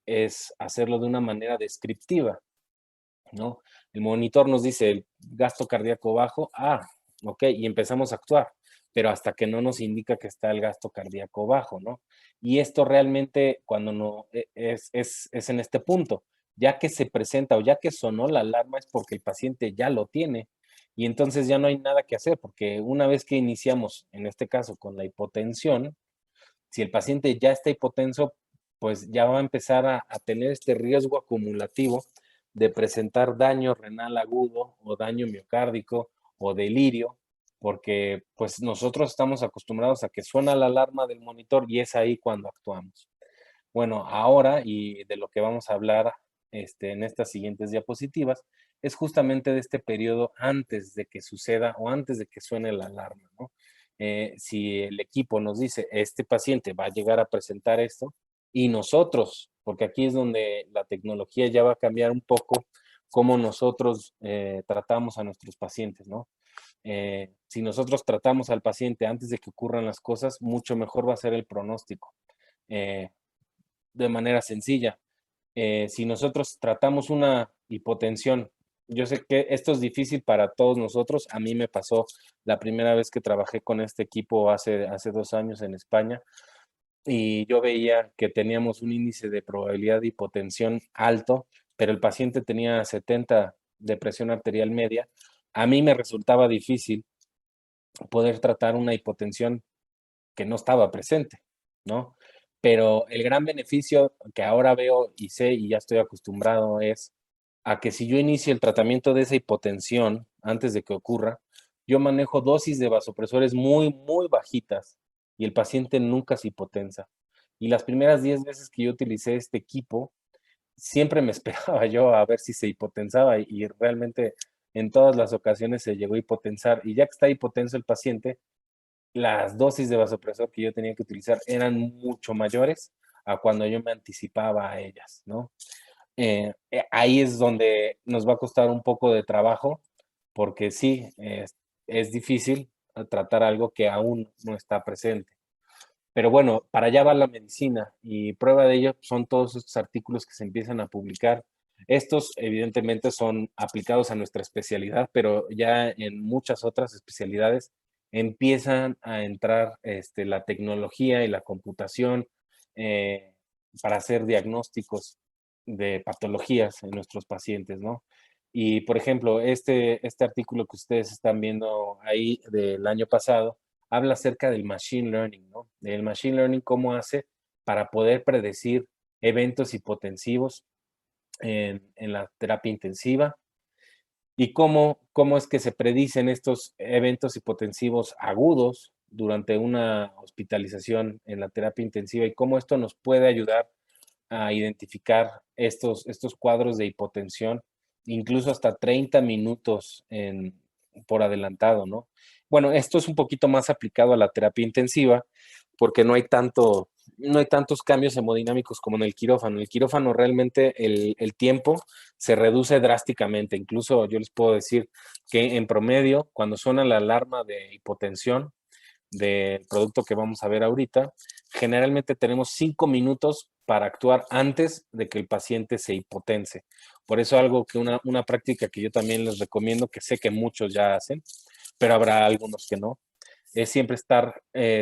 es hacerlo de una manera descriptiva, ¿no? El monitor nos dice el gasto cardíaco bajo, ok, y empezamos a actuar, pero hasta que no nos indica que está el gasto cardíaco bajo, ¿no? Y esto realmente cuando no es en este punto, ya que se presenta o ya que sonó la alarma es porque el paciente ya lo tiene y entonces ya no hay nada que hacer, porque una vez que iniciamos, en este caso con la hipotensión, si el paciente ya está hipotenso, pues ya va a empezar a tener este riesgo acumulativo de presentar daño renal agudo o daño miocárdico o delirio, porque pues nosotros estamos acostumbrados a que suena la alarma del monitor y es ahí cuando actuamos. Bueno, ahora y de lo que vamos a hablar en estas siguientes diapositivas es justamente de este periodo antes de que suceda o antes de que suene la alarma, ¿no? Si el equipo nos dice, este paciente va a llegar a presentar esto, y nosotros, porque aquí es donde la tecnología ya va a cambiar un poco cómo nosotros tratamos a nuestros pacientes, ¿no? Si nosotros tratamos al paciente antes de que ocurran las cosas, mucho mejor va a ser el pronóstico. Eh, de manera sencilla. Si nosotros tratamos una hipotensión, yo sé que esto es difícil para todos nosotros. A mí me pasó la primera vez que trabajé con este equipo hace 2 años en España y yo veía que teníamos un índice de probabilidad de hipotensión alto, pero el paciente tenía 70 de presión arterial media. A mí me resultaba difícil poder tratar una hipotensión que no estaba presente, ¿no? Pero el gran beneficio que ahora veo y sé y ya estoy acostumbrado es a que si yo inicio el tratamiento de esa hipotensión antes de que ocurra, yo manejo dosis de vasopresores muy, muy bajitas y el paciente nunca se hipotensa. Y las primeras 10 veces que yo utilicé este equipo, siempre me esperaba yo a ver si se hipotensaba y realmente en todas las ocasiones se llegó a hipotensar. Y ya que está hipotenso el paciente, las dosis de vasopresor que yo tenía que utilizar eran mucho mayores a cuando yo me anticipaba a ellas, ¿no? Ahí es donde nos va a costar un poco de trabajo, porque sí, es difícil tratar algo que aún no está presente. Pero bueno, para allá va la medicina y prueba de ello son todos estos artículos que se empiezan a publicar. Estos evidentemente son aplicados a nuestra especialidad, pero ya en muchas otras especialidades empiezan a entrar la tecnología y la computación eh, para hacer diagnósticos de patologías en nuestros pacientes, ¿no? Y por ejemplo, este artículo que ustedes están viendo ahí del año pasado, habla acerca del machine learning, ¿no? El machine learning, cómo hace para poder predecir eventos hipotensivos en la terapia intensiva y cómo es que se predicen estos eventos hipotensivos agudos durante una hospitalización en la terapia intensiva y cómo esto nos puede ayudar a identificar estos cuadros de hipotensión, incluso hasta 30 minutos por adelantado, ¿no? Bueno, esto es un poquito más aplicado a la terapia intensiva porque no hay tanto no hay tantos cambios hemodinámicos como en el quirófano. En el quirófano realmente el tiempo se reduce drásticamente. Incluso yo les puedo decir que en promedio, cuando suena la alarma de hipotensión del producto que vamos a ver ahorita, generalmente tenemos 5 minutos para actuar antes de que el paciente se hipotense. Por eso algo que una práctica que yo también les recomiendo, que sé que muchos ya hacen, pero habrá algunos que no, es siempre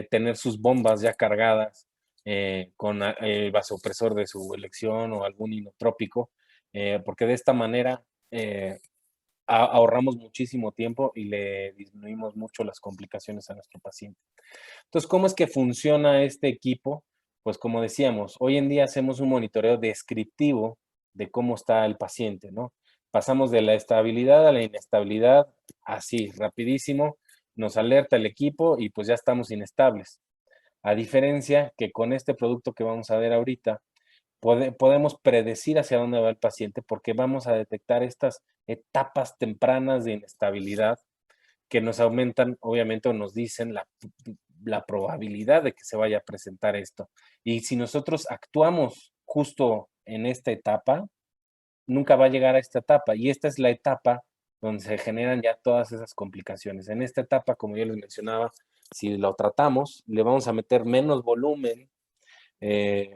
tener sus bombas ya cargadas con el vasopresor de su elección o algún inotrópico, porque de esta manera ahorramos muchísimo tiempo y le disminuimos mucho las complicaciones a nuestro paciente. Entonces, ¿cómo es que funciona este equipo? Pues como decíamos, hoy en día hacemos un monitoreo descriptivo de cómo está el paciente, ¿no? Pasamos de la estabilidad a la inestabilidad, así, rapidísimo, nos alerta el equipo y pues ya estamos inestables. A diferencia que con este producto que vamos a ver ahorita, podemos predecir hacia dónde va el paciente porque vamos a detectar estas etapas tempranas de inestabilidad que nos aumentan, obviamente, o nos dicen la probabilidad de que se vaya a presentar esto. Y si nosotros actuamos justo en esta etapa, nunca va a llegar a esta etapa. Y esta es la etapa donde se generan ya todas esas complicaciones. En esta etapa, como yo les mencionaba, si lo tratamos, le vamos a meter menos volumen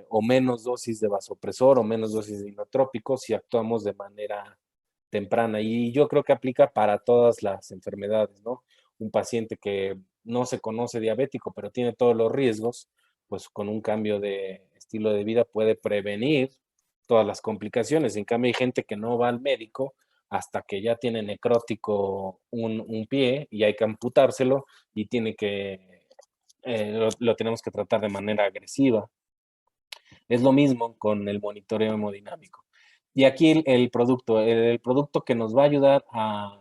o menos dosis de vasopresor o menos dosis de inotrópicos si actuamos de manera temprana. Y yo creo que aplica para todas las enfermedades, ¿no? Un paciente que no se conoce diabético, pero tiene todos los riesgos, pues con un cambio de estilo de vida puede prevenir todas las complicaciones. En cambio, hay gente que no va al médico hasta que ya tiene necrótico un pie y hay que amputárselo y lo tenemos que tratar de manera agresiva. Es lo mismo con el monitoreo hemodinámico. Y aquí el producto que nos va a ayudar a,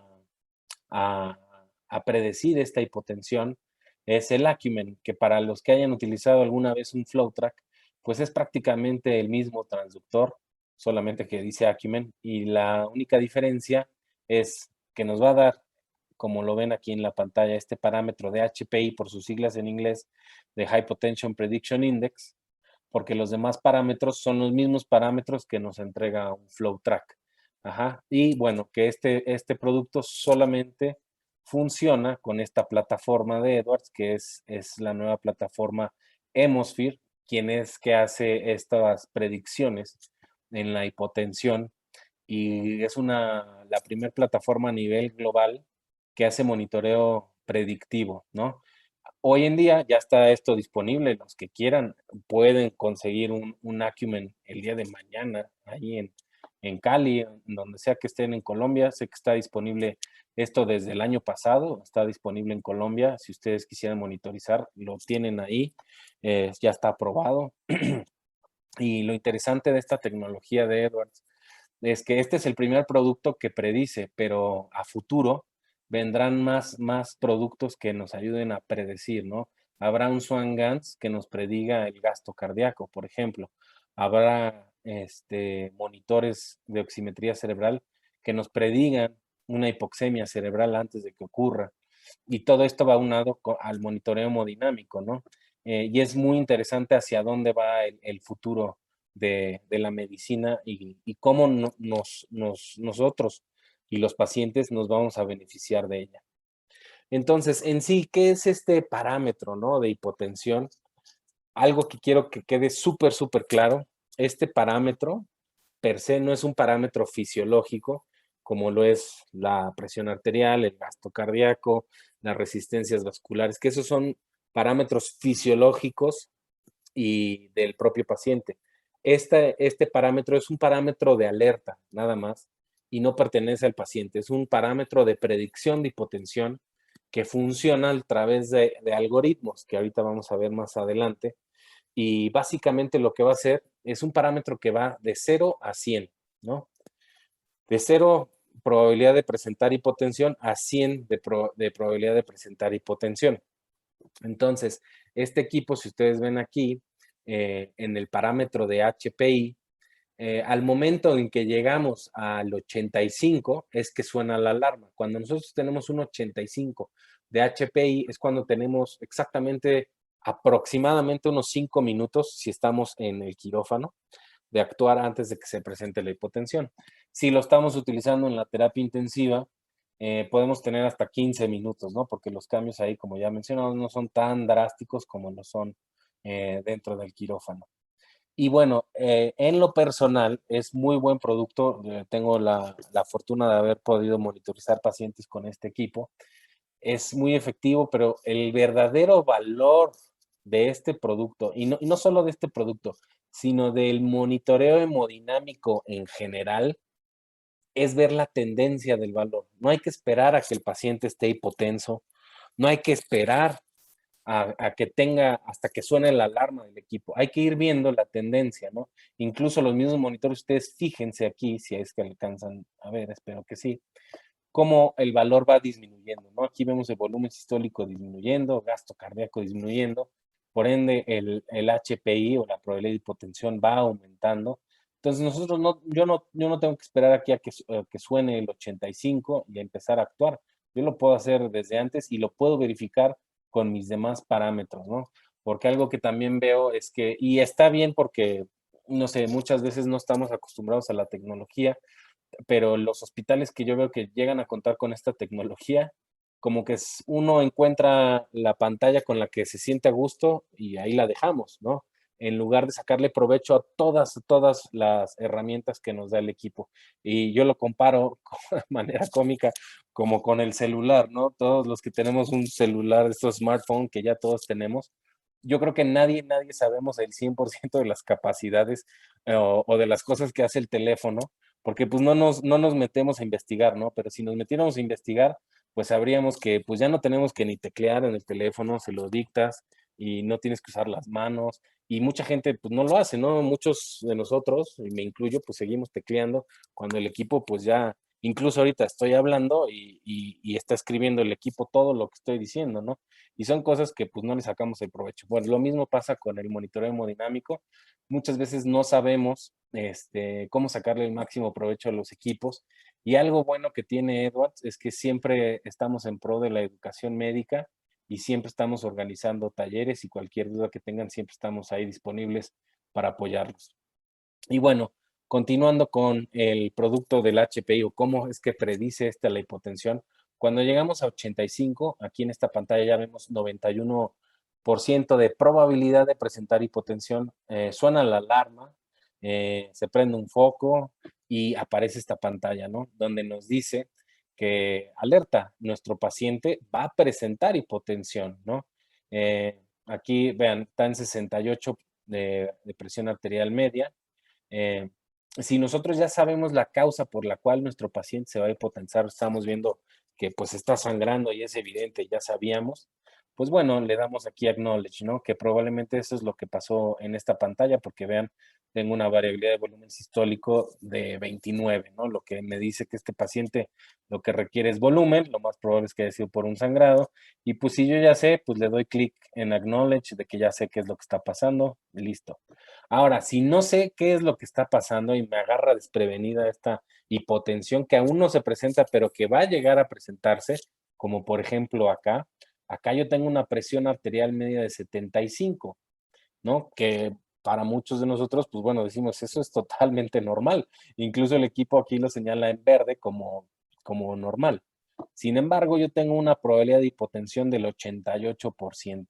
a predecir esta hipotensión es el Acumen, que para los que hayan utilizado alguna vez un FlowTrack, pues es prácticamente el mismo transductor, solamente que dice Acumen, y la única diferencia es que nos va a dar, como lo ven aquí en la pantalla, este parámetro de HPI por sus siglas en inglés, de Hypotension Prediction Index, porque los demás parámetros son los mismos parámetros que nos entrega un FlowTrack. Ajá. Y bueno, que este producto solamente funciona con esta plataforma de Edwards, que es la nueva plataforma Hemisphere, quien es que hace estas predicciones en la hipotensión y es la primera plataforma a nivel global que hace monitoreo predictivo, ¿no? Hoy en día ya está esto disponible, los que quieran pueden conseguir un Acumen el día de mañana, ahí en Cali, en donde sea que estén en Colombia. Sé que está disponible esto desde el año pasado, está disponible en Colombia. Si ustedes quisieran monitorizar, lo tienen ahí, ya está aprobado. Y lo interesante de esta tecnología de Edwards es que este es el primer producto que predice, pero a futuro vendrán más productos que nos ayuden a predecir, ¿no? Habrá un Swan-Ganz que nos prediga el gasto cardíaco, por ejemplo. Habrá monitores de oximetría cerebral que nos predigan una hipoxemia cerebral antes de que ocurra. Y todo esto va aunado al monitoreo hemodinámico, ¿no? Y es muy interesante hacia dónde va el futuro de la medicina y cómo nosotros y los pacientes nos vamos a beneficiar de ella. Entonces, en sí, ¿qué es este parámetro, no, de hipotensión? Algo que quiero que quede súper, súper claro, este parámetro per se no es un parámetro fisiológico, como lo es la presión arterial, el gasto cardíaco, las resistencias vasculares, que esos son parámetros fisiológicos y del propio paciente. Este parámetro es un parámetro de alerta, nada más, y no pertenece al paciente. Es un parámetro de predicción de hipotensión que funciona a través de algoritmos, que ahorita vamos a ver más adelante. Y básicamente lo que va a hacer es un parámetro que va de 0 a 100, ¿no? De 0 probabilidad de presentar hipotensión a 100 de probabilidad de presentar hipotensión. Entonces, este equipo, si ustedes ven aquí, en el parámetro de HPI, al momento en que llegamos al 85 es que suena la alarma. Cuando nosotros tenemos un 85 de HPI es cuando tenemos exactamente aproximadamente unos 5 minutos si estamos en el quirófano de actuar antes de que se presente la hipotensión. Si lo estamos utilizando en la terapia intensiva, podemos tener hasta 15 minutos, ¿no? Porque los cambios ahí, como ya mencionamos, no son tan drásticos como lo son dentro del quirófano. Y bueno, en lo personal es muy buen producto. Tengo la fortuna de haber podido monitorizar pacientes con este equipo. Es muy efectivo, pero el verdadero valor de este producto, y no solo de este producto, sino del monitoreo hemodinámico en general, es ver la tendencia del valor. No hay que esperar a que el paciente esté hipotenso, no hay que esperar a que tenga, hasta que suene la alarma del equipo. Hay que ir viendo la tendencia, ¿no? Incluso los mismos monitores, ustedes fíjense aquí, si es que alcanzan a ver, espero que sí, cómo el valor va disminuyendo, ¿no? Aquí vemos el volumen sistólico disminuyendo, gasto cardíaco disminuyendo, por ende el HPI o la probabilidad de hipotensión va aumentando. Entonces nosotros yo no tengo que esperar aquí a que suene el 85 y a empezar a actuar. Yo lo puedo hacer desde antes y lo puedo verificar con mis demás parámetros, ¿no? Porque algo que también veo es que, y está bien porque, no sé, muchas veces no estamos acostumbrados a la tecnología, pero los hospitales que yo veo que llegan a contar con esta tecnología, como que uno encuentra la pantalla con la que se siente a gusto y ahí la dejamos, ¿no? En lugar de sacarle provecho a todas las herramientas que nos da el equipo. Y yo lo comparo de manera cómica como con el celular, ¿no? Todos los que tenemos un celular, estos smartphones que ya todos tenemos, yo creo que nadie sabemos el 100% de las capacidades o de las cosas que hace el teléfono, porque pues no nos metemos a investigar, ¿no? Pero si nos metiéramos a investigar, pues sabríamos que pues ya no tenemos que ni teclear en el teléfono, se lo dictas y no tienes que usar las manos y mucha gente pues no lo hace, ¿no? Muchos de nosotros, y me incluyo, pues seguimos tecleando cuando el equipo pues ya, incluso ahorita estoy hablando y está escribiendo el equipo todo lo que estoy diciendo, ¿no? Y son cosas que pues no le sacamos el provecho. Bueno, lo mismo pasa con el monitoreo hemodinámico. Muchas veces no sabemos cómo sacarle el máximo provecho a los equipos. Y algo bueno que tiene Edwards es que siempre estamos en pro de la educación médica y siempre estamos organizando talleres y cualquier duda que tengan, siempre estamos ahí disponibles para apoyarlos. Y bueno, continuando con el producto del HPI o cómo es que predice la hipotensión, cuando llegamos a 85, aquí en esta pantalla ya vemos 91% de probabilidad de presentar hipotensión, suena la alarma, se prende un foco y aparece esta pantalla, ¿no? Donde nos dice que alerta, nuestro paciente va a presentar hipotensión, ¿no? Aquí, vean, está en 68 de presión arterial media. Eh, si nosotros ya sabemos la causa por la cual nuestro paciente se va a hipotensar, estamos viendo que pues está sangrando y es evidente, ya sabíamos, pues bueno, le damos aquí acknowledge, ¿no? Que probablemente eso es lo que pasó en esta pantalla, porque vean, tengo una variabilidad de volumen sistólico de 29, ¿no? Lo que me dice que este paciente lo que requiere es volumen, lo más probable es que haya sido por un sangrado, y pues si yo ya sé, pues le doy clic en acknowledge de que ya sé qué es lo que está pasando, listo. Ahora, si no sé qué es lo que está pasando y me agarra desprevenida esta hipotensión que aún no se presenta, pero que va a llegar a presentarse, como por ejemplo acá yo tengo una presión arterial media de 75, ¿no? Que para muchos de nosotros, pues bueno, decimos, eso es totalmente normal. Incluso el equipo aquí lo señala en verde como normal. Sin embargo, yo tengo una probabilidad de hipotensión del 88%.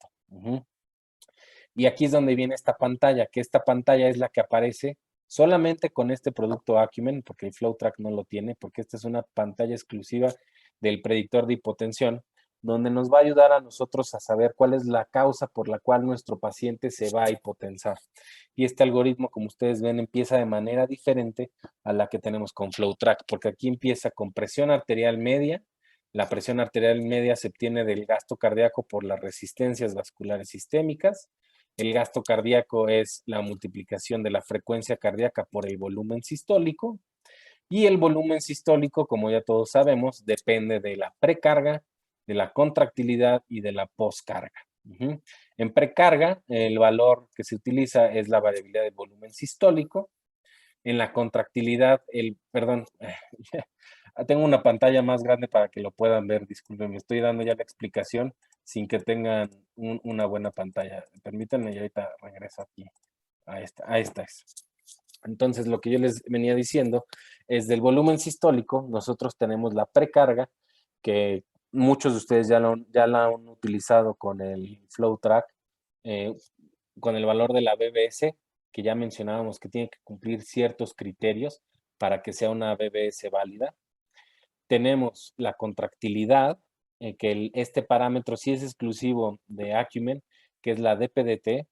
Y aquí es donde viene esta pantalla, que esta pantalla es la que aparece solamente con este producto Acumen, porque el FlowTrack no lo tiene, porque esta es una pantalla exclusiva del predictor de hipotensión, donde nos va a ayudar a nosotros a saber cuál es la causa por la cual nuestro paciente se va a hipotensar. Y este algoritmo, como ustedes ven, empieza de manera diferente a la que tenemos con FlowTrack, porque aquí empieza con presión arterial media. La presión arterial media se obtiene del gasto cardíaco por las resistencias vasculares sistémicas. El gasto cardíaco es la multiplicación de la frecuencia cardíaca por el volumen sistólico. Y el volumen sistólico, como ya todos sabemos, depende de la precarga, de la contractilidad y de la poscarga. En precarga, el valor que se utiliza es la variabilidad del volumen sistólico. En la contractilidad, perdón, tengo una pantalla más grande para que lo puedan ver, disculpen, me estoy dando ya la explicación sin que tengan una buena pantalla. Permítanme, y ahorita regreso aquí. Ahí está. Entonces, lo que yo les venía diciendo es del volumen sistólico, nosotros tenemos la precarga, que muchos de ustedes ya la han utilizado con el FlowTrack, eh, con el valor de la BBS, que ya mencionábamos que tiene que cumplir ciertos criterios para que sea una BBS válida. Tenemos la contractilidad, que este parámetro sí es exclusivo de Acumen, que es la DPDT,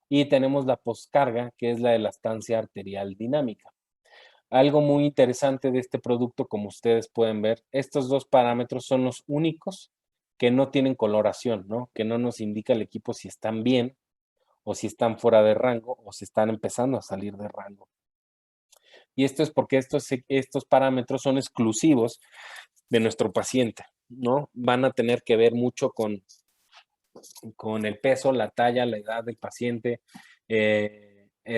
y tenemos la poscarga, que es la elastancia arterial dinámica. Algo muy interesante de este producto, como ustedes pueden ver, estos dos parámetros son los únicos que no tienen coloración, ¿no? Que no nos indica el equipo si están bien o si están fuera de rango o si están empezando a salir de rango. Y esto es porque estos parámetros son exclusivos de nuestro paciente, ¿no? Van a tener que ver mucho con el peso, la talla, la edad del paciente,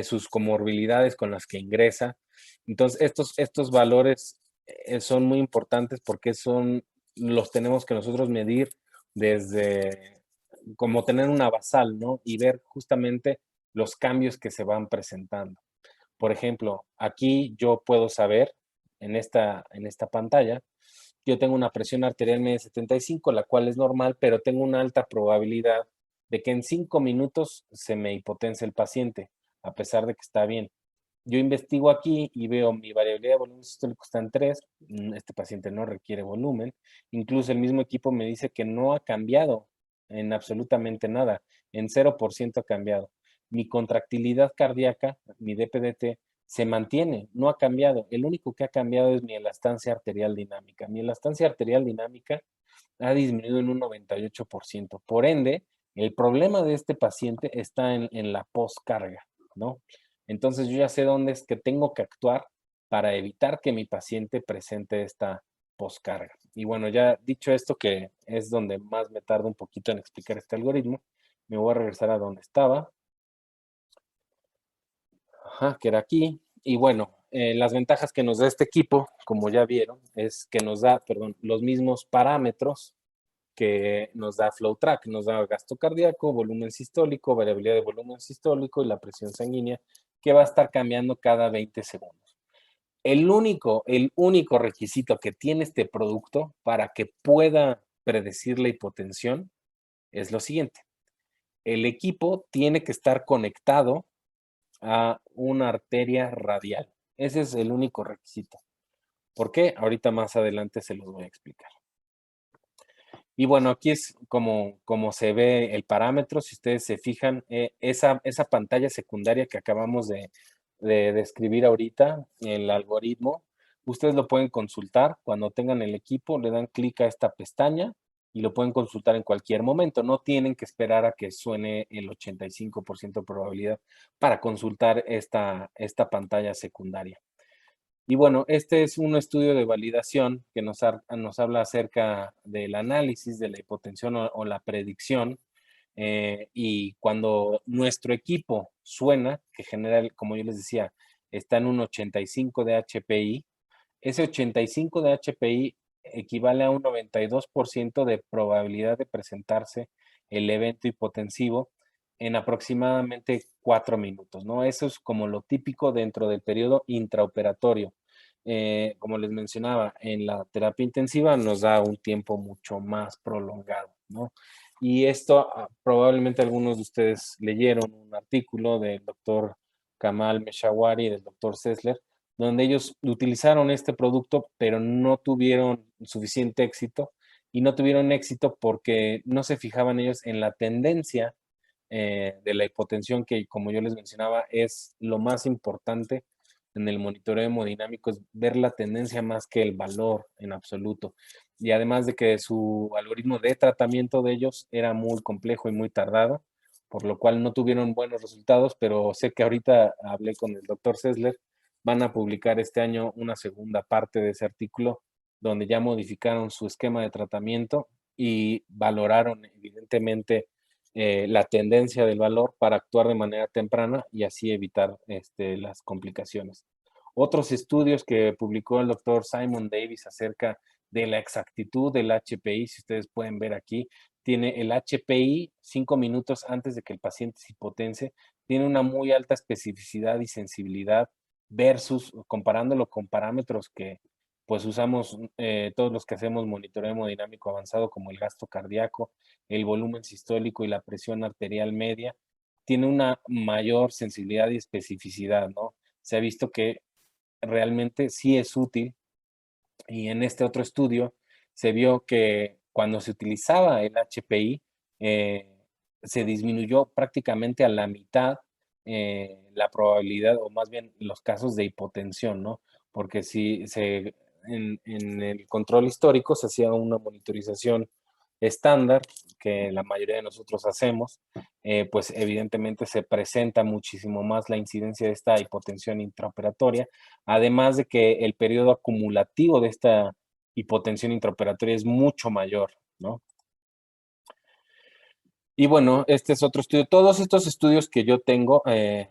sus comorbilidades con las que ingresa. Entonces, estos valores son muy importantes porque los tenemos que nosotros medir desde como tener una basal, ¿no? Y ver justamente los cambios que se van presentando. Por ejemplo, aquí yo puedo saber en esta pantalla, yo tengo una presión arterial media de 75, la cual es normal, pero tengo una alta probabilidad de que en 5 minutos se me hipotense el paciente, a pesar de que está bien. Yo investigo aquí y veo mi variabilidad de volumen sistólico está en 3, este paciente no requiere volumen, incluso el mismo equipo me dice que no ha cambiado en absolutamente nada, en 0% ha cambiado. Mi contractilidad cardíaca, mi DPDT, se mantiene, no ha cambiado. El único que ha cambiado es mi elastancia arterial dinámica. Mi elastancia arterial dinámica ha disminuido en un 98%. Por ende, el problema de este paciente está en la poscarga, ¿no? Entonces yo ya sé dónde es que tengo que actuar para evitar que mi paciente presente esta poscarga. Y bueno, ya dicho esto, que es donde más me tarda un poquito en explicar este algoritmo, me voy a regresar a donde estaba. Ajá, que era aquí. Y bueno, las ventajas que nos da este equipo, como ya vieron, es que nos da, perdón, los mismos parámetros que nos da FlowTrack, nos da gasto cardíaco, volumen sistólico, variabilidad de volumen sistólico y la presión sanguínea, que va a estar cambiando cada 20 segundos. El único requisito que tiene este producto para que pueda predecir la hipotensión es lo siguiente. El equipo tiene que estar conectado a una arteria radial. Ese es el único requisito. ¿Por qué? Ahorita más adelante se los voy a explicar. Y bueno, aquí es como se ve el parámetro. Si ustedes se fijan, esa pantalla secundaria que acabamos de describir ahorita, el algoritmo, ustedes lo pueden consultar cuando tengan el equipo, le dan clic a esta pestaña y lo pueden consultar en cualquier momento. No tienen que esperar a que suene el 85% de probabilidad para consultar esta pantalla secundaria. Y bueno, este es un estudio de validación que nos habla acerca del análisis de la hipotensión o la predicción. Y cuando nuestro equipo suena, que genera, como yo les decía, está en un 85 de HPI, ese 85 de HPI equivale a un 92% de probabilidad de presentarse el evento hipotensivo en aproximadamente 4 minutos, ¿no? Eso es como lo típico dentro del periodo intraoperatorio. Como les mencionaba, en la terapia intensiva nos da un tiempo mucho más prolongado, ¿no? Y esto probablemente algunos de ustedes leyeron un artículo del doctor Kamal Meshawari y del doctor Sessler, donde ellos utilizaron este producto, pero no tuvieron suficiente éxito, y no tuvieron éxito porque no se fijaban ellos en la tendencia de la hipotensión, que como yo les mencionaba, es lo más importante en el monitoreo hemodinámico, es ver la tendencia más que el valor en absoluto. Y además de que su algoritmo de tratamiento de ellos era muy complejo y muy tardado, por lo cual no tuvieron buenos resultados, pero sé que ahorita hablé con el doctor Sessler, van a publicar este año una segunda parte de ese artículo donde ya modificaron su esquema de tratamiento y valoraron evidentemente la tendencia del valor para actuar de manera temprana y así evitar las complicaciones. Otros estudios que publicó el doctor Simon Davis acerca de la exactitud del HPI. Si ustedes pueden ver aquí, tiene el HPI 5 minutos antes de que el paciente se hipotense, tiene una muy alta especificidad y sensibilidad versus, comparándolo con parámetros que pues usamos todos los que hacemos monitoreo hemodinámico avanzado, como el gasto cardíaco, el volumen sistólico y la presión arterial media, tiene una mayor sensibilidad y especificidad, ¿no? Se ha visto que realmente sí es útil, y en este otro estudio se vio que cuando se utilizaba el HPI, eh, se disminuyó prácticamente a la mitad la probabilidad, o más bien los casos de hipotensión, ¿no? Porque si en el control histórico se hacía una monitorización estándar, que la mayoría de nosotros hacemos, pues evidentemente se presenta muchísimo más la incidencia de esta hipotensión intraoperatoria, además de que el periodo acumulativo de esta hipotensión intraoperatoria es mucho mayor, ¿no? Y bueno, este es otro estudio. Todos estos estudios que yo tengo,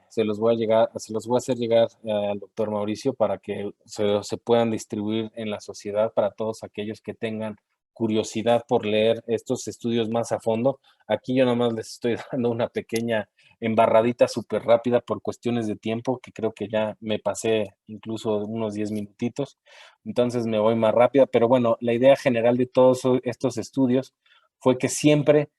se los voy a hacer llegar al doctor Mauricio para que se puedan distribuir en la sociedad para todos aquellos que tengan curiosidad por leer estos estudios más a fondo. Aquí yo nada más les estoy dando una pequeña embarradita súper rápida por cuestiones de tiempo, que creo que ya me pasé incluso unos 10 minutitos, entonces me voy más rápida, pero bueno, la idea general de todos estos estudios fue que siempre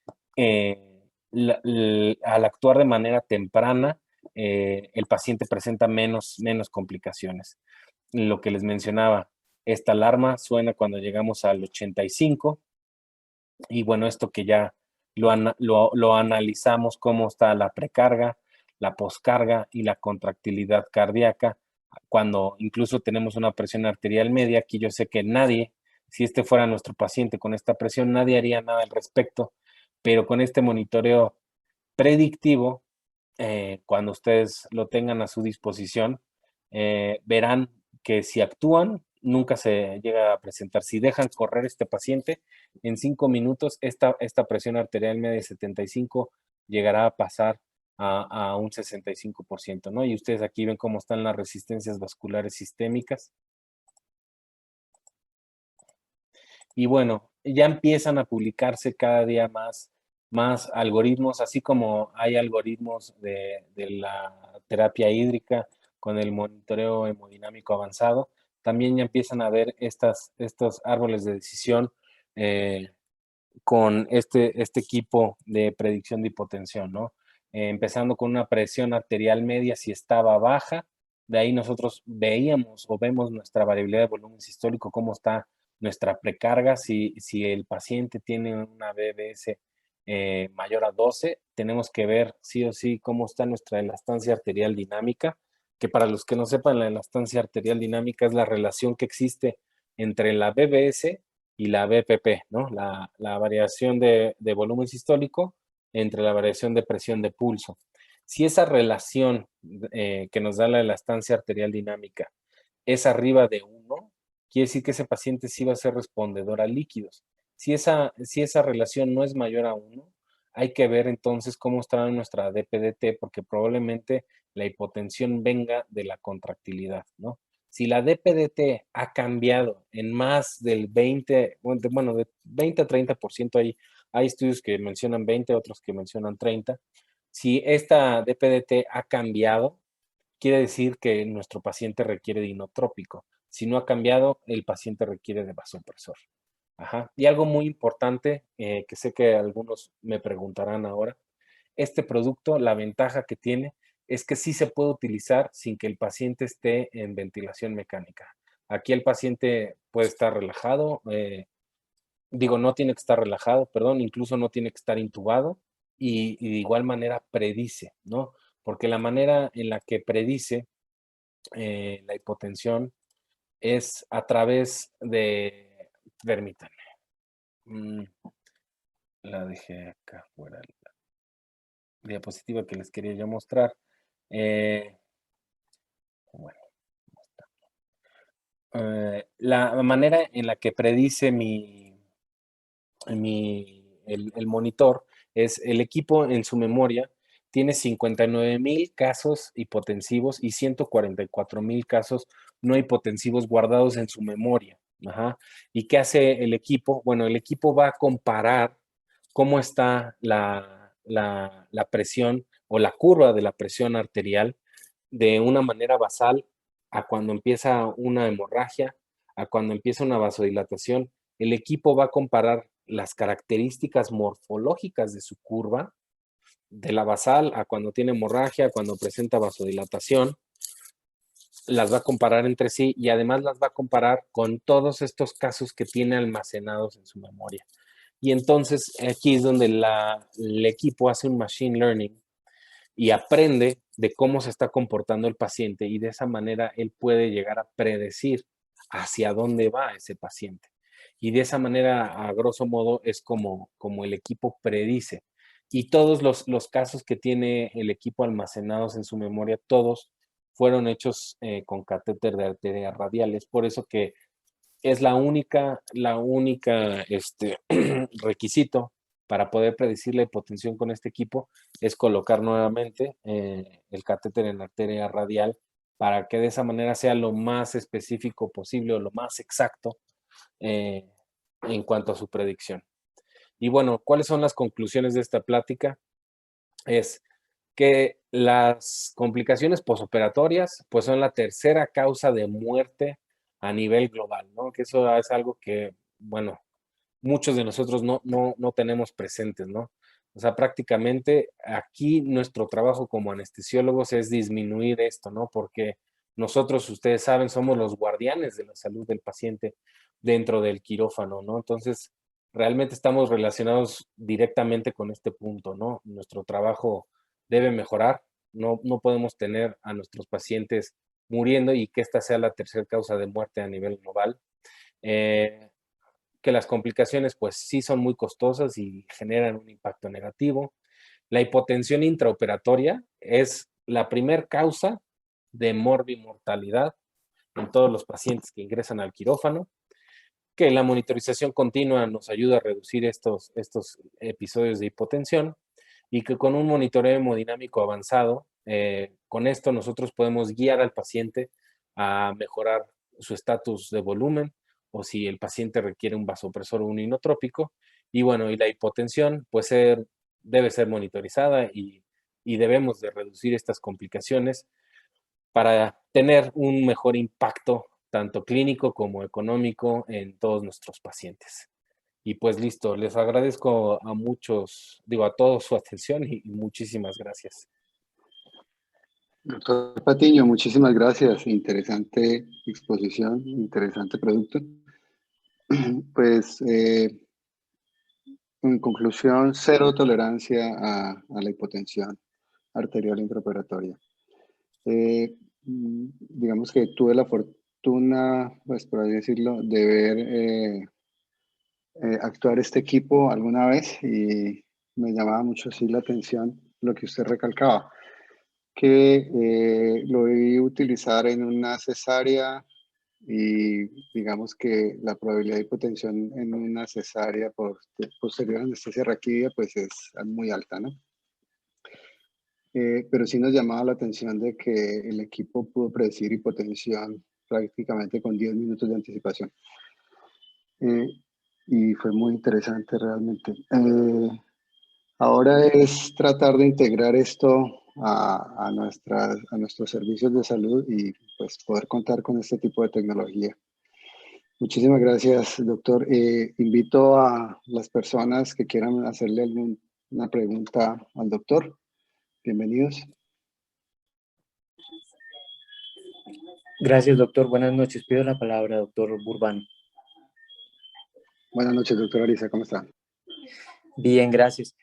al actuar de manera temprana, el paciente presenta menos complicaciones. Lo que les mencionaba, esta alarma suena cuando llegamos al 85 y bueno, esto que ya lo analizamos, cómo está la precarga, la poscarga y la contractilidad cardíaca, cuando incluso tenemos una presión arterial media. Aquí yo sé que nadie, si este fuera nuestro paciente con esta presión, nadie haría nada al respecto, pero con este monitoreo predictivo, cuando ustedes lo tengan a su disposición, verán que si actúan, nunca se llega a presentar. Si dejan correr este paciente, en 5 minutos, esta presión arterial media de 75 llegará a pasar a un 65%, ¿no? Y ustedes aquí ven cómo están las resistencias vasculares sistémicas. Y bueno, ya empiezan a publicarse cada día más algoritmos, así como hay algoritmos de la terapia hídrica con el monitoreo hemodinámico avanzado. También ya empiezan a ver estos árboles de decisión con este equipo de predicción de hipotensión, ¿no? Empezando con una presión arterial media, si estaba baja, de ahí nosotros veíamos o vemos nuestra variabilidad de volumen sistólico, cómo está nuestra precarga. Si el paciente tiene una BBS mayor a 12, tenemos que ver sí o sí cómo está nuestra elastancia arterial dinámica, que para los que no sepan, la elastancia arterial dinámica es la relación que existe entre la BBS y la BPP, ¿no? La variación de volumen sistólico entre la variación de presión de pulso. Si esa relación que nos da la elastancia arterial dinámica es arriba de 1, quiere decir que ese paciente sí va a ser respondedor a líquidos. Si esa relación no es mayor a 1, hay que ver entonces cómo está nuestra DPDT, porque probablemente la hipotensión venga de la contractilidad, ¿no? Si la DPDT ha cambiado en más del 20, bueno, de 20 a 30%, hay estudios que mencionan 20, otros que mencionan 30. Si esta DPDT ha cambiado, quiere decir que nuestro paciente requiere de inotrópico. Si no ha cambiado, el paciente requiere de vasopresor. Ajá. Y algo muy importante, que sé que algunos me preguntarán ahora, este producto, la ventaja que tiene es que sí se puede utilizar sin que el paciente esté en ventilación mecánica. Aquí el paciente puede estar relajado, no tiene que estar relajado, perdón, incluso no tiene que estar intubado y de igual manera predice, ¿no? Porque la manera en la que predice la hipotensión es a través de, permítanme, mm, la dejé acá fuera, la diapositiva que les quería yo mostrar. Bueno, la manera en la que predice el monitor es el equipo en su memoria tiene 59,000 casos hipotensivos y 144,000 casos no hipotensivos guardados en su memoria. Ajá. ¿Y qué hace el equipo? Bueno, el equipo va a comparar cómo está la presión o la curva de la presión arterial de una manera basal a cuando empieza una hemorragia, a cuando empieza una vasodilatación. El equipo va a comparar las características morfológicas de su curva, de la basal a cuando tiene hemorragia, cuando presenta vasodilatación, las va a comparar entre sí y además las va a comparar con todos estos casos que tiene almacenados en su memoria. Y entonces aquí es donde el equipo hace un machine learning y aprende de cómo se está comportando el paciente y de esa manera él puede llegar a predecir hacia dónde va ese paciente. Y de esa manera, a grosso modo, es como el equipo predice. Y todos los casos que tiene el equipo almacenados en su memoria, todos fueron hechos con catéter de arteria radial. Es por eso que es la única requisito para poder predecir la hipotensión con este equipo es colocar nuevamente el catéter en la arteria radial para que de esa manera sea lo más específico posible o lo más exacto eh, en cuanto a su predicción. Y bueno, ¿cuáles son las conclusiones de esta plática? Es que las complicaciones posoperatorias pues son la tercera causa de muerte a nivel global, ¿no? Que eso es algo que, bueno, muchos de nosotros no tenemos presentes, ¿no? O sea, prácticamente aquí nuestro trabajo como anestesiólogos es disminuir esto, ¿no? Porque nosotros, ustedes saben, somos los guardianes de la salud del paciente dentro del quirófano, ¿no? Entonces, realmente estamos relacionados directamente con este punto, ¿no? Nuestro trabajo debe mejorar, no podemos tener a nuestros pacientes muriendo y que esta sea la tercera causa de muerte a nivel global. Eh, que las complicaciones pues sí son muy costosas y generan un impacto negativo. La hipotensión intraoperatoria es la primer causa de morbimortalidad en todos los pacientes que ingresan al quirófano, que la monitorización continua nos ayuda a reducir estos episodios de hipotensión y que con un monitoreo hemodinámico avanzado, con esto nosotros podemos guiar al paciente a mejorar su estatus de volumen o si el paciente requiere un vasopresor o un inotrópico. Y bueno, y la hipotensión pues debe ser monitorizada y debemos de reducir estas complicaciones para tener un mejor impacto tanto clínico como económico en todos nuestros pacientes. Y pues listo, les agradezco a muchos, digo, a todos su atención y muchísimas gracias. Doctor Patiño, muchísimas gracias. Interesante exposición, interesante producto. Pues, en conclusión, cero tolerancia a la hipotensión arterial intraoperatoria. Digamos que tuve la fortuna, pues por así decirlo, de ver actuar este equipo alguna vez y me llamaba mucho así la atención lo que usted recalcaba, que lo vi utilizar en una cesárea y digamos que la probabilidad de hipotensión en una cesárea por posterior anestesia raquídea pues es muy alta, ¿no? Pero sí nos llamaba la atención de que el equipo pudo predecir hipotensión prácticamente con 10 minutos de anticipación. Eh, y fue muy interesante realmente. Ahora es tratar de integrar esto a nuestros servicios de salud y pues poder contar con este tipo de tecnología. Muchísimas gracias, doctor. Invito a las personas que quieran hacerle alguna pregunta al doctor. Bienvenidos. Gracias, doctor. Buenas noches. Pido la palabra, doctor Burbano. Buenas noches, doctor Arisa. ¿Cómo está? Bien, gracias.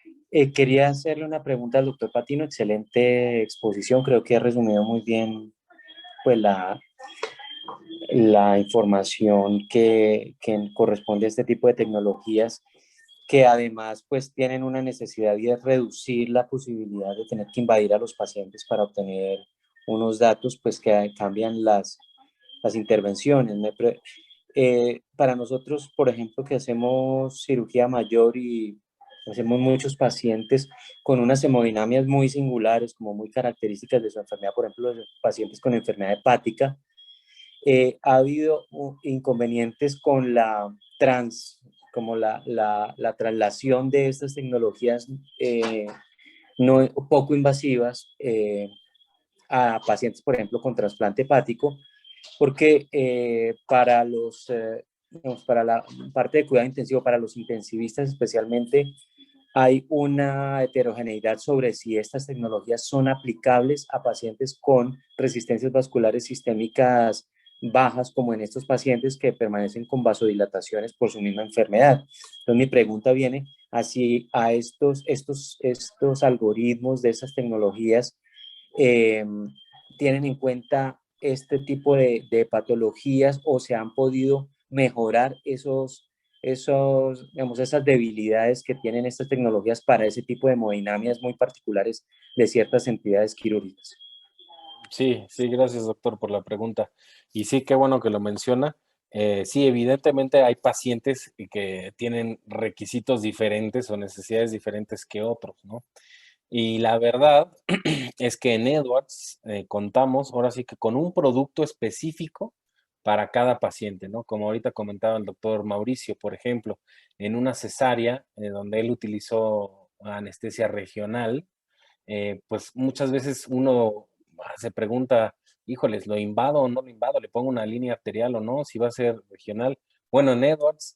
Quería hacerle una pregunta al doctor Patino. Excelente exposición. Creo que ha resumido muy bien pues, la información que corresponde a este tipo de tecnologías, que además pues, tienen una necesidad y es reducir la posibilidad de tener que invadir a los pacientes para obtener unos datos pues, que cambian las intervenciones. Para nosotros, por ejemplo, que hacemos cirugía mayor y hacemos muchos pacientes con unas hemodinamias muy singulares, como muy características de su enfermedad, por ejemplo, los pacientes con enfermedad hepática, ha habido inconvenientes con como la traslación de estas tecnologías no, poco invasivas a pacientes, por ejemplo, con trasplante hepático, porque digamos, para la parte de cuidado intensivo, para los intensivistas especialmente, hay una heterogeneidad sobre si estas tecnologías son aplicables a pacientes con resistencias vasculares sistémicas bajas, como en estos pacientes que permanecen con vasodilataciones por su misma enfermedad. Entonces mi pregunta viene así a estos algoritmos de estas tecnologías eh, tienen en cuenta este tipo de patologías o se han podido mejorar digamos, esas debilidades que tienen estas tecnologías para ese tipo de hemodinamias muy particulares de ciertas entidades quirúrgicas. Sí, sí, gracias, doctor, por la pregunta. Y sí, qué bueno que lo menciona. Sí, evidentemente hay pacientes que tienen requisitos diferentes o necesidades diferentes que otros, ¿no? Y la verdad es que en Edwards contamos ahora sí que con un producto específico para cada paciente, ¿no? Como ahorita comentaba el doctor Mauricio, por ejemplo, en una cesárea donde él utilizó anestesia regional, pues muchas veces uno se pregunta, híjoles, ¿lo invado o no lo invado? ¿Le pongo una línea arterial o no? Si va a ser regional. Bueno, en Edwards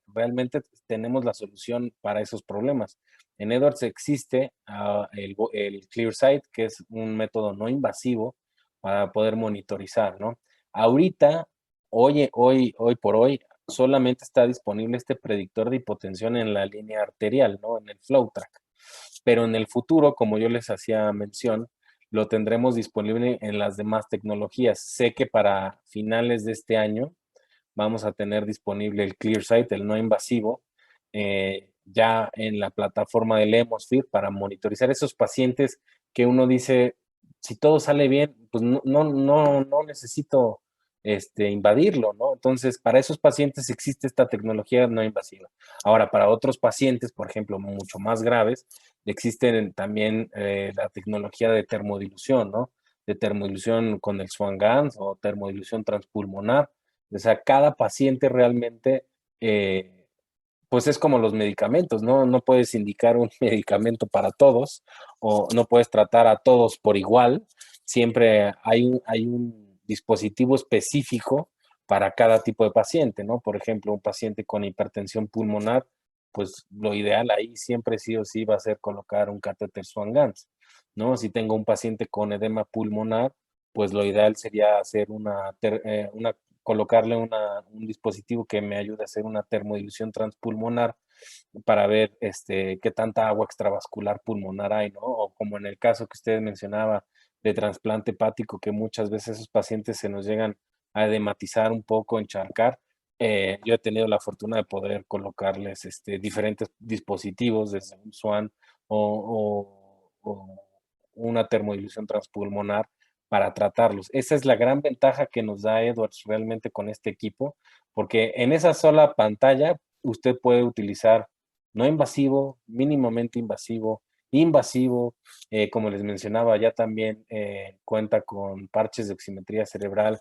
realmente tenemos la solución para esos problemas. En Edwards existe el ClearSight, que es un método no invasivo para poder monitorizar, ¿no? Ahorita, hoy por hoy, solamente está disponible este predictor de hipotensión en la línea arterial, ¿no? En el FlowTrack. Pero en el futuro, como yo les hacía mención, lo tendremos disponible en las demás tecnologías. Sé que para finales de este año vamos a tener disponible el ClearSight, el no invasivo, ya en la plataforma del Hemisphere para monitorizar esos pacientes que uno dice, si todo sale bien, pues no necesito invadirlo, ¿no? Entonces, para esos pacientes existe esta tecnología no invasiva. Ahora, para otros pacientes, por ejemplo, mucho más graves, existen también la tecnología de termodilución, ¿no? De termodilución con el Swan-Ganz o termodilución transpulmonar. O sea, cada paciente realmente, pues es como los medicamentos, ¿no? No puedes indicar un medicamento para todos o no puedes tratar a todos por igual. Siempre hay un dispositivo específico para cada tipo de paciente, ¿no? Por ejemplo, un paciente con hipertensión pulmonar, pues lo ideal ahí siempre sí o sí va a ser colocar un catéter Swan-Ganz, ¿no? Si tengo un paciente con edema pulmonar, pues lo ideal sería hacer colocarle un dispositivo que me ayude a hacer una termodilución transpulmonar para ver qué tanta agua extravascular pulmonar hay, ¿no? O como en el caso que usted mencionaba de trasplante hepático, que muchas veces esos pacientes se nos llegan a edematizar un poco, encharcar. Yo he tenido la fortuna de poder colocarles diferentes dispositivos, desde un SWAN o una termodilución transpulmonar para tratarlos. Esa es la gran ventaja que nos da Edwards realmente con este equipo, porque en esa sola pantalla usted puede utilizar no invasivo, mínimamente invasivo, invasivo, como les mencionaba, ya también cuenta con parches de oximetría cerebral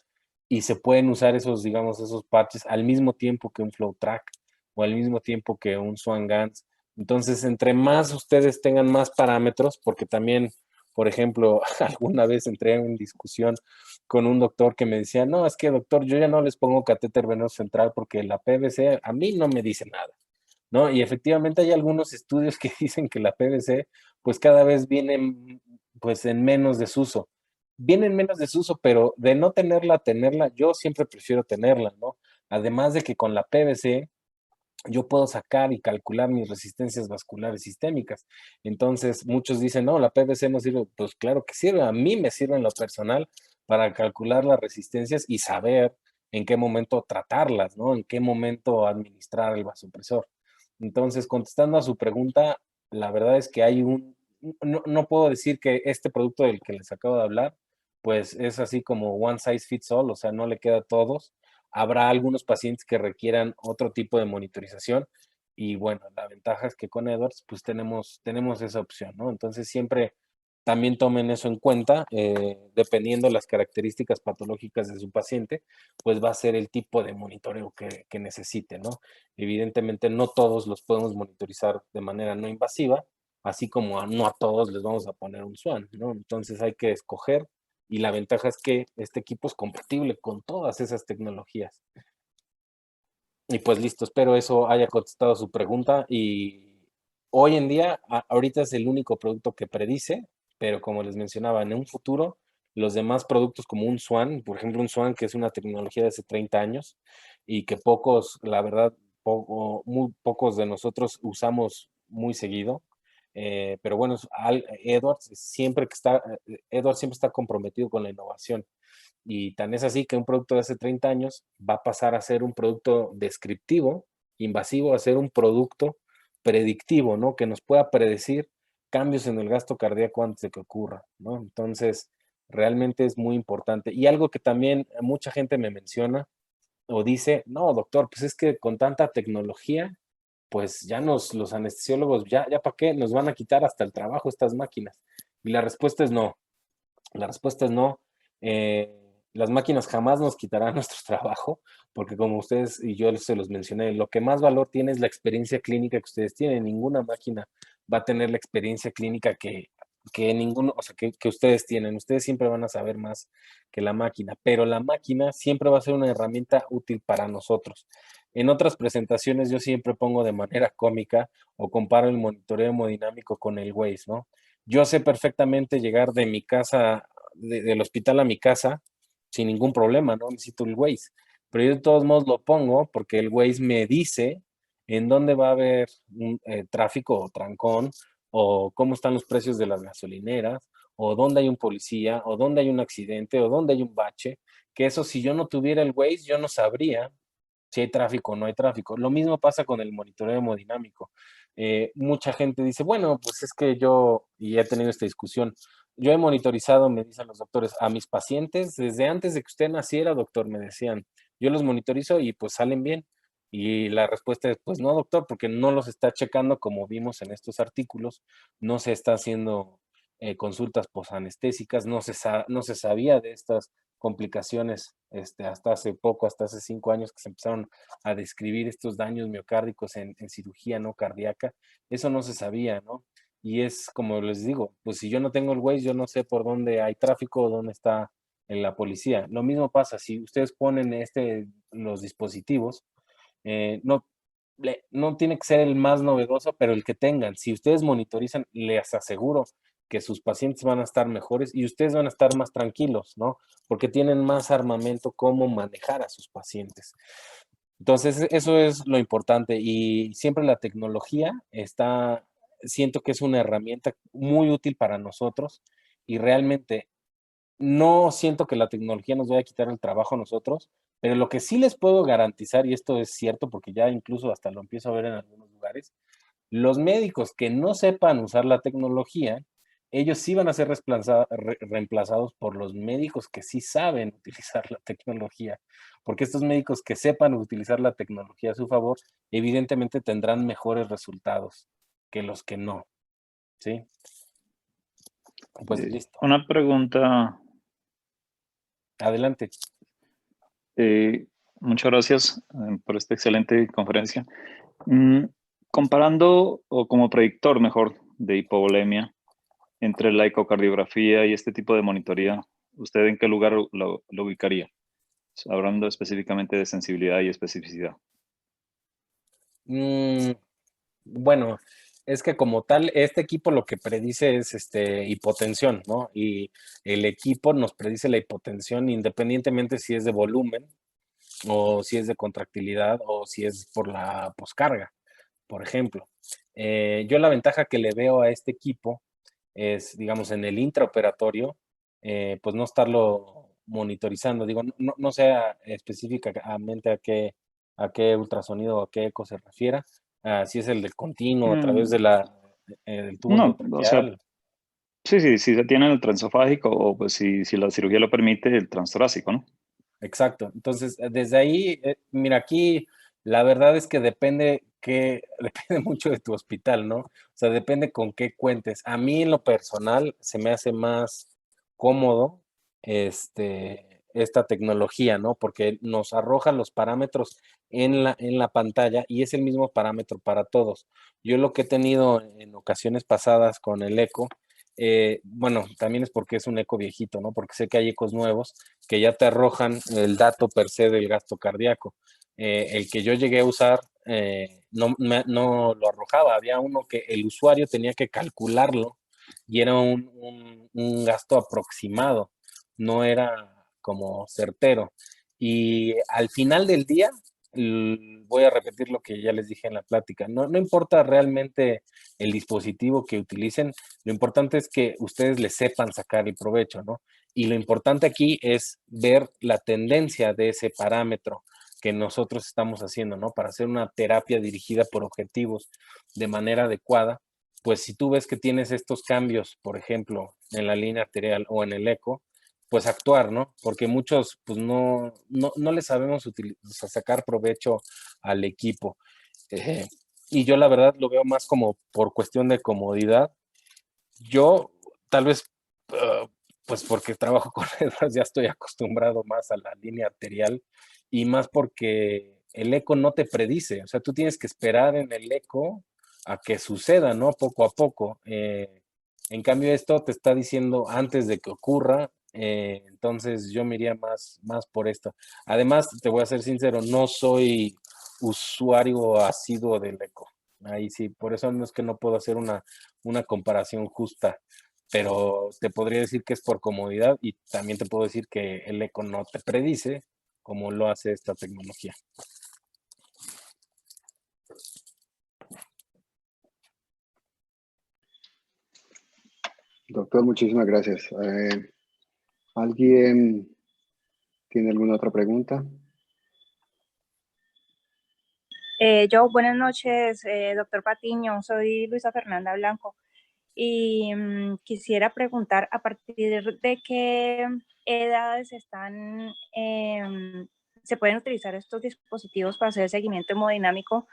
y se pueden usar esos, digamos, esos parches al mismo tiempo que un FlowTrack o al mismo tiempo que un Swan-Ganz. Entonces, entre más ustedes tengan más parámetros, porque también, por ejemplo, alguna vez entré en discusión con un doctor que me decía, no, es que doctor, yo ya no les pongo catéter venoso central porque la PVC a mí no me dice nada, ¿no? Y efectivamente hay algunos estudios que dicen que la PVC pues cada vez viene pues en menos desuso. Viene en menos desuso, pero de no tenerla, tenerla, yo siempre prefiero tenerla, ¿no? Además de que con la PVC yo puedo sacar y calcular mis resistencias vasculares sistémicas. Entonces, muchos dicen, no, la PVC no sirve. Pues claro que sirve, a mí me sirve en lo personal para calcular las resistencias y saber en qué momento tratarlas, ¿no? En qué momento administrar el vasopresor. Entonces, contestando a su pregunta, la verdad es que no puedo decir que este producto del que les acabo de hablar, pues es así como one size fits all, o sea, no le queda a todos. Habrá algunos pacientes que requieran otro tipo de monitorización y bueno, la ventaja es que con Edwards pues tenemos esa opción, ¿no? Entonces siempre también tomen eso en cuenta, dependiendo de las características patológicas de su paciente, pues va a ser el tipo de monitoreo que necesite, ¿no? Evidentemente no todos los podemos monitorizar de manera no invasiva, así como no a todos les vamos a poner un SWAN, ¿no? Entonces hay que escoger y la ventaja es que este equipo es compatible con todas esas tecnologías. Y pues listo, espero eso haya contestado su pregunta y hoy en día, ahorita es el único producto que predice, pero como les mencionaba, en un futuro, los demás productos como un SWAN, por ejemplo, un SWAN que es una tecnología de hace 30 años y que pocos, la verdad, muy pocos de nosotros usamos muy seguido. Pero bueno, Edwards siempre está comprometido con la innovación. Y tan es así que un producto de hace 30 años va a pasar a ser un producto descriptivo, invasivo, a ser un producto predictivo, ¿no? Que nos pueda predecir cambios en el gasto cardíaco antes de que ocurra, ¿no? Entonces, realmente es muy importante. Y algo que también mucha gente me menciona o dice, no, doctor, pues es que con tanta tecnología, pues ya los anestesiólogos, ya para qué, nos van a quitar hasta el trabajo estas máquinas. Y la respuesta es no. La respuesta es no. Las máquinas jamás nos quitarán nuestro trabajo, porque como ustedes y yo se los mencioné, lo que más valor tiene es la experiencia clínica que ustedes tienen. Ninguna máquina va a tener la experiencia clínica que ninguno, o sea, que ustedes tienen. Ustedes siempre van a saber más que la máquina, pero la máquina siempre va a ser una herramienta útil para nosotros. En otras presentaciones yo siempre pongo de manera cómica o comparo el monitoreo hemodinámico con el Waze, ¿no? Yo sé perfectamente llegar de mi casa, del hospital a mi casa, sin ningún problema, no necesito el Waze. Pero yo de todos modos lo pongo porque el Waze me dice en dónde va a haber un tráfico o trancón, o cómo están los precios de las gasolineras, o dónde hay un policía, o dónde hay un accidente, o dónde hay un bache. Que eso, si yo no tuviera el Waze, yo no sabría si hay tráfico o no hay tráfico. Lo mismo pasa con el monitoreo hemodinámico. Mucha gente dice, bueno, pues es que yo, y he tenido esta discusión, yo he monitorizado, me dicen los doctores, a mis pacientes desde antes de que usted naciera, doctor, me decían, yo los monitorizo y pues salen bien. Y la respuesta es, pues no, doctor, porque no los está checando como vimos en estos artículos, no se está haciendo consultas posanestésicas, no se sabía de estas complicaciones hasta hace poco, hasta hace 5 años que se empezaron a describir estos daños miocárdicos en cirugía no cardíaca. Eso no se sabía, ¿no? Y es como les digo, pues si yo no tengo el Waze, yo no sé por dónde hay tráfico o dónde está la policía. Lo mismo pasa si ustedes ponen los dispositivos, no, no tiene que ser el más novedoso, pero el que tengan. Si ustedes monitorizan, les aseguro que sus pacientes van a estar mejores y ustedes van a estar más tranquilos, ¿no? Porque tienen más armamento cómo manejar a sus pacientes. Entonces, eso es lo importante y siempre la tecnología siento que es una herramienta muy útil para nosotros y realmente no siento que la tecnología nos vaya a quitar el trabajo a nosotros, pero lo que sí les puedo garantizar, y esto es cierto porque ya incluso hasta lo empiezo a ver en algunos lugares, los médicos que no sepan usar la tecnología, ellos sí van a ser reemplazados por los médicos que sí saben utilizar la tecnología, porque estos médicos que sepan utilizar la tecnología a su favor, evidentemente tendrán mejores resultados que los que no, ¿sí? Pues listo. Una pregunta. Adelante. Muchas gracias por esta excelente conferencia. Comparando o como predictor mejor de hipovolemia entre la ecocardiografía y este tipo de monitoría, ¿usted en qué lugar lo ubicaría? Hablando específicamente de sensibilidad y especificidad. Bueno, es que como tal, este equipo lo que predice es hipotensión, ¿no? Y el equipo nos predice la hipotensión independientemente si es de volumen o si es de contractilidad o si es por la poscarga, por ejemplo. Yo la ventaja que le veo a este equipo es, digamos, en el intraoperatorio, pues no estarlo monitorizando. Digo, no sé específicamente a qué ultrasonido o a qué eco se refiera, si es el del continuo a través de del tubo No, o sea, endotraqueal. sí, si se tiene el transesofágico o pues si la cirugía lo permite, el transtorácico, ¿no? Exacto. Entonces, desde ahí, mira, aquí La verdad es que depende mucho de tu hospital, ¿no? O sea, depende con qué cuentes. A mí en lo personal se me hace más cómodo esta tecnología, ¿no? Porque nos arroja los parámetros en la pantalla y es el mismo parámetro para todos. Yo lo que he tenido en ocasiones pasadas con el eco, bueno, también es porque es un eco viejito, ¿no? Porque sé que hay ecos nuevos que ya te arrojan el dato per se del gasto cardíaco. El que yo llegué a usar no lo arrojaba, había uno que el usuario tenía que calcularlo y era un gasto aproximado, no era como certero. Y al final del día, voy a repetir lo que ya les dije en la plática, no importa realmente el dispositivo que utilicen, lo importante es que ustedes le sepan sacar el provecho, ¿no? Y lo importante aquí es ver la tendencia de ese parámetro que nosotros estamos haciendo, ¿no? Para hacer una terapia dirigida por objetivos de manera adecuada, pues si tú ves que tienes estos cambios, por ejemplo, en la línea arterial o en el eco, pues actuar, ¿no? Porque muchos, pues no le sabemos sacar provecho al equipo. Eh, y yo la verdad lo veo más como por cuestión de comodidad. Yo tal vez, uh, pues porque trabajo con letras, ya estoy acostumbrado más a la línea arterial y más porque el eco no te predice, o sea, tú tienes que esperar en el eco a que suceda, ¿no? Poco a poco. En cambio, esto te está diciendo antes de que ocurra, entonces yo me iría más por esto. Además, te voy a ser sincero, no soy usuario asiduo del eco. Ahí sí, por eso no es que no puedo hacer una comparación justa, pero te podría decir que es por comodidad y también te puedo decir que el eco no te predice como lo hace esta tecnología. Doctor, muchísimas gracias. ¿Alguien tiene alguna otra pregunta? Buenas noches, doctor Patiño. Soy Luisa Fernanda Blanco y quisiera preguntar a partir de qué edades se pueden utilizar estos dispositivos para hacer seguimiento hemodinámico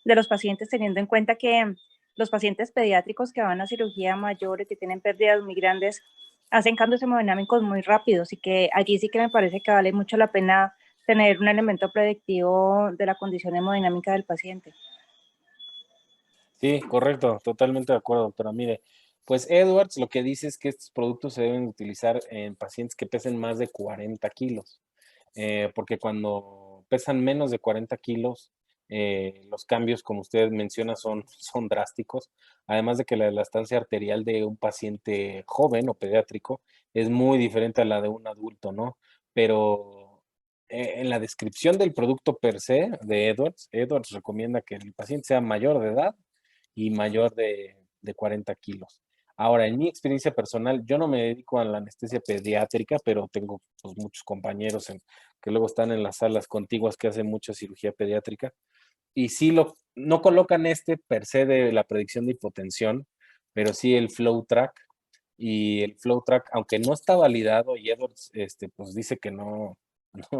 de los pacientes, teniendo en cuenta que los pacientes pediátricos que van a cirugía mayor y que tienen pérdidas muy grandes hacen cambios hemodinámicos muy rápidos y que allí sí que me parece que vale mucho la pena tener un elemento predictivo de la condición hemodinámica del paciente. Sí, correcto, totalmente de acuerdo, doctora. Mire, pues Edwards lo que dice es que estos productos se deben utilizar en pacientes que pesen más de 40 kilos, porque cuando pesan menos de 40 kilos, los cambios, como usted menciona, son drásticos. Además de que la elastancia arterial de un paciente joven o pediátrico es muy diferente a la de un adulto, ¿no? Pero en la descripción del producto per se de Edwards recomienda que el paciente sea mayor de edad y mayor de 40 kilos. Ahora, en mi experiencia personal, yo no me dedico a la anestesia pediátrica, pero tengo pues, muchos compañeros que luego están en las salas contiguas que hacen mucha cirugía pediátrica. Y sí, no colocan este per se de la predicción de hipotensión, pero sí el flow track. Y el flow track, aunque no está validado, y Edwards pues dice que no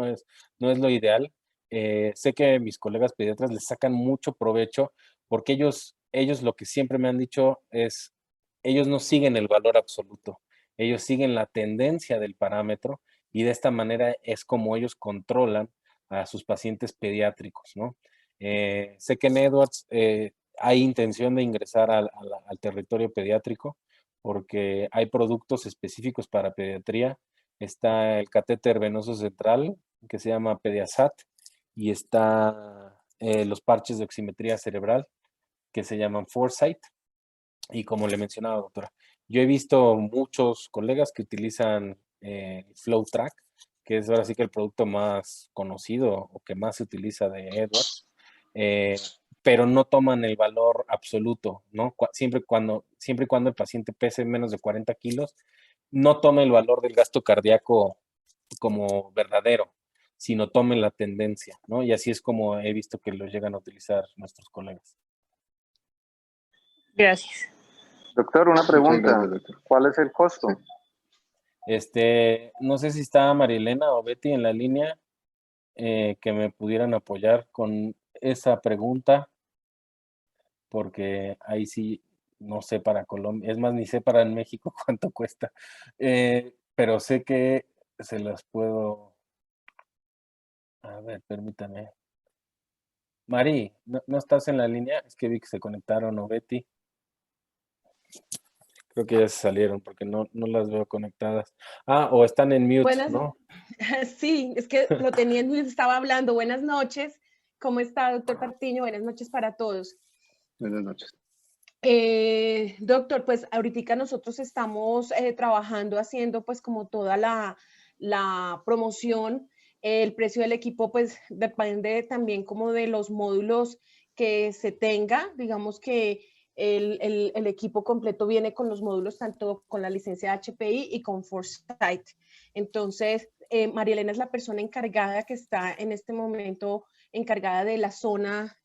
es, no es lo ideal, sé que mis colegas pediatras les sacan mucho provecho porque ellos lo que siempre me han dicho es, ellos no siguen el valor absoluto, ellos siguen la tendencia del parámetro y de esta manera es como ellos controlan a sus pacientes pediátricos, ¿no? Sé que en Edwards hay intención de ingresar al territorio pediátrico porque hay productos específicos para pediatría. Está el catéter venoso central que se llama Pediasat y está los parches de oximetría cerebral que se llaman Foresight. Y como le mencionaba, doctora, yo he visto muchos colegas que utilizan FlowTrack, que es ahora sí que el producto más conocido o que más se utiliza de Edwards, eh, pero no toman el valor absoluto, ¿no? Siempre y cuando el paciente pese menos de 40 kilos, no tome el valor del gasto cardíaco como verdadero, sino tomen la tendencia, ¿no? Y así es como he visto que lo llegan a utilizar nuestros colegas. Gracias. Doctor, una Muchas pregunta. gracias, doctor. ¿Cuál es el costo? No sé si está Marilena o Betty en la línea que me pudieran apoyar con esa pregunta, porque ahí sí no sé para Colombia, es más, ni sé para en México cuánto cuesta, pero sé que se las puedo, a ver, permítame. Mari, ¿no estás en la línea? Es que vi que se conectaron, o Betty. Creo que ya se salieron porque no las veo conectadas. Ah, o están en mute, Buenas, ¿no? sí, es que lo tenía, les estaba hablando. Buenas noches. ¿Cómo está, doctor Patiño? Buenas noches para todos. Buenas noches. Doctor, pues ahorita nosotros estamos trabajando haciendo pues como toda la promoción. El precio del equipo pues depende también como de los módulos que se tenga. Digamos que el equipo completo viene con los módulos tanto con la licencia HPI y con Foresight. Entonces, María Elena es la persona encargada que está en este momento encargada de la zona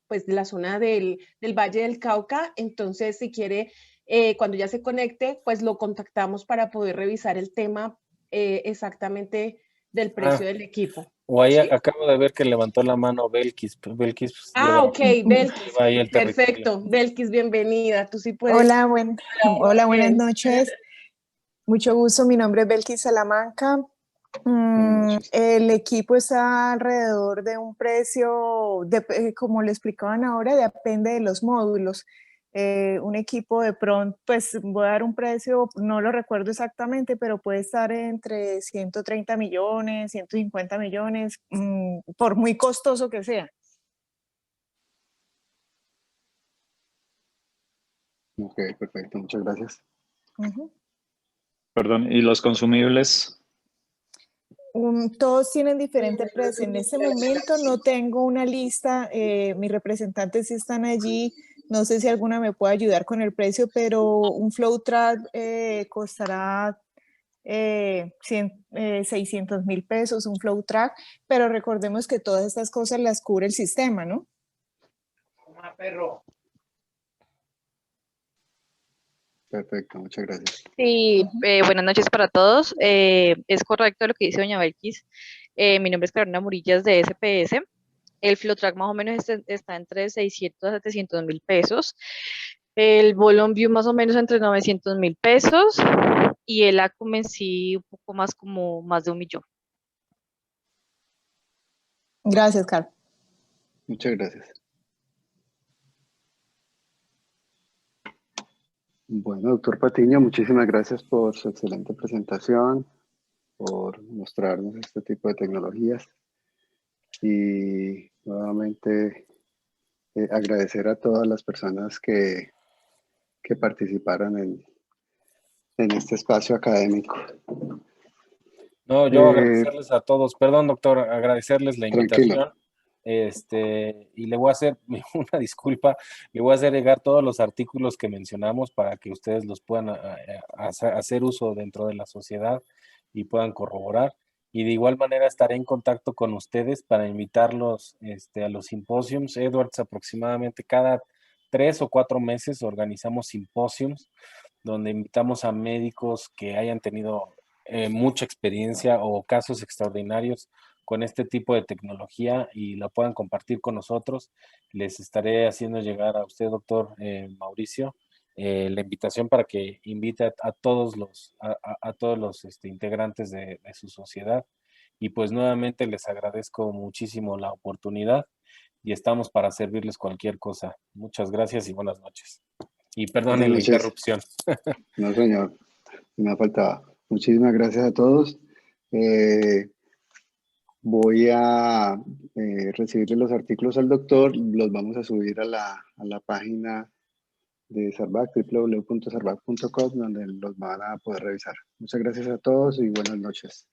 pues de la zona del Valle del Cauca. Entonces, si quiere, cuando ya se conecte, pues lo contactamos para poder revisar el tema exactamente del precio del equipo. O ahí ¿Sí? acabo de ver que levantó la mano Belkis. Pues Belkis pues, Ok, Belkis. lleva ahí el territorio. Perfecto. Belkis, bienvenida. Tú sí puedes. Hola, hola, buenas noches. Mucho gusto, mi nombre es Belkis Salamanca. El equipo está alrededor de un precio, como le explicaban ahora, depende de los módulos. Un equipo de pronto, pues voy a dar un precio, no lo recuerdo exactamente, pero puede estar entre 130 millones, 150 millones, por muy costoso que sea. Ok, perfecto, muchas gracias. Perdón, ¿y los consumibles? Todos tienen diferente precio. En este momento no tengo una lista, mis representantes sí están allí, no sé si alguna me puede ayudar con el precio, pero un FlowTrack costará 600.000 pesos, un FlowTrack, pero recordemos que todas estas cosas las cubre el sistema, ¿no? Perfecto, muchas gracias. Sí, buenas noches para todos. Es correcto lo que dice doña Belkis. Mi nombre es Carolina Murillas de SPS. El FlowTrack más o menos está entre 600 a 700 mil pesos. El Volume View más o menos entre 900 mil pesos. Y el Acum en sí un poco más como más de 1 millón. Gracias, Carl. Muchas gracias. Bueno, doctor Patiño, muchísimas gracias por su excelente presentación, por mostrarnos este tipo de tecnologías y nuevamente agradecer a todas las personas que participaron en este espacio académico. No, yo agradecerles a todos, perdón doctor, agradecerles la invitación. Tranquilo. Y le voy a hacer una disculpa, le voy a hacer llegar todos los artículos que mencionamos para que ustedes los puedan hacer uso dentro de la sociedad y puedan corroborar. Y de igual manera estaré en contacto con ustedes para invitarlos a los simposiums. Edwards, aproximadamente cada 3 o 4 meses organizamos simposiums donde invitamos a médicos que hayan tenido mucha experiencia o casos extraordinarios con este tipo de tecnología y la puedan compartir con nosotros. Les estaré haciendo llegar a usted, doctor Mauricio, la invitación para que invite a todos los, integrantes de su sociedad. Y pues nuevamente les agradezco muchísimo la oportunidad y estamos para servirles cualquier cosa. Muchas gracias y buenas noches. Y perdonen la interrupción. No, señor, me ha faltado. Muchísimas gracias a todos. Voy a recibirle los artículos al doctor, los vamos a subir a la página de Sarbac, www.sarbac.com, donde los van a poder revisar. Muchas gracias a todos y buenas noches.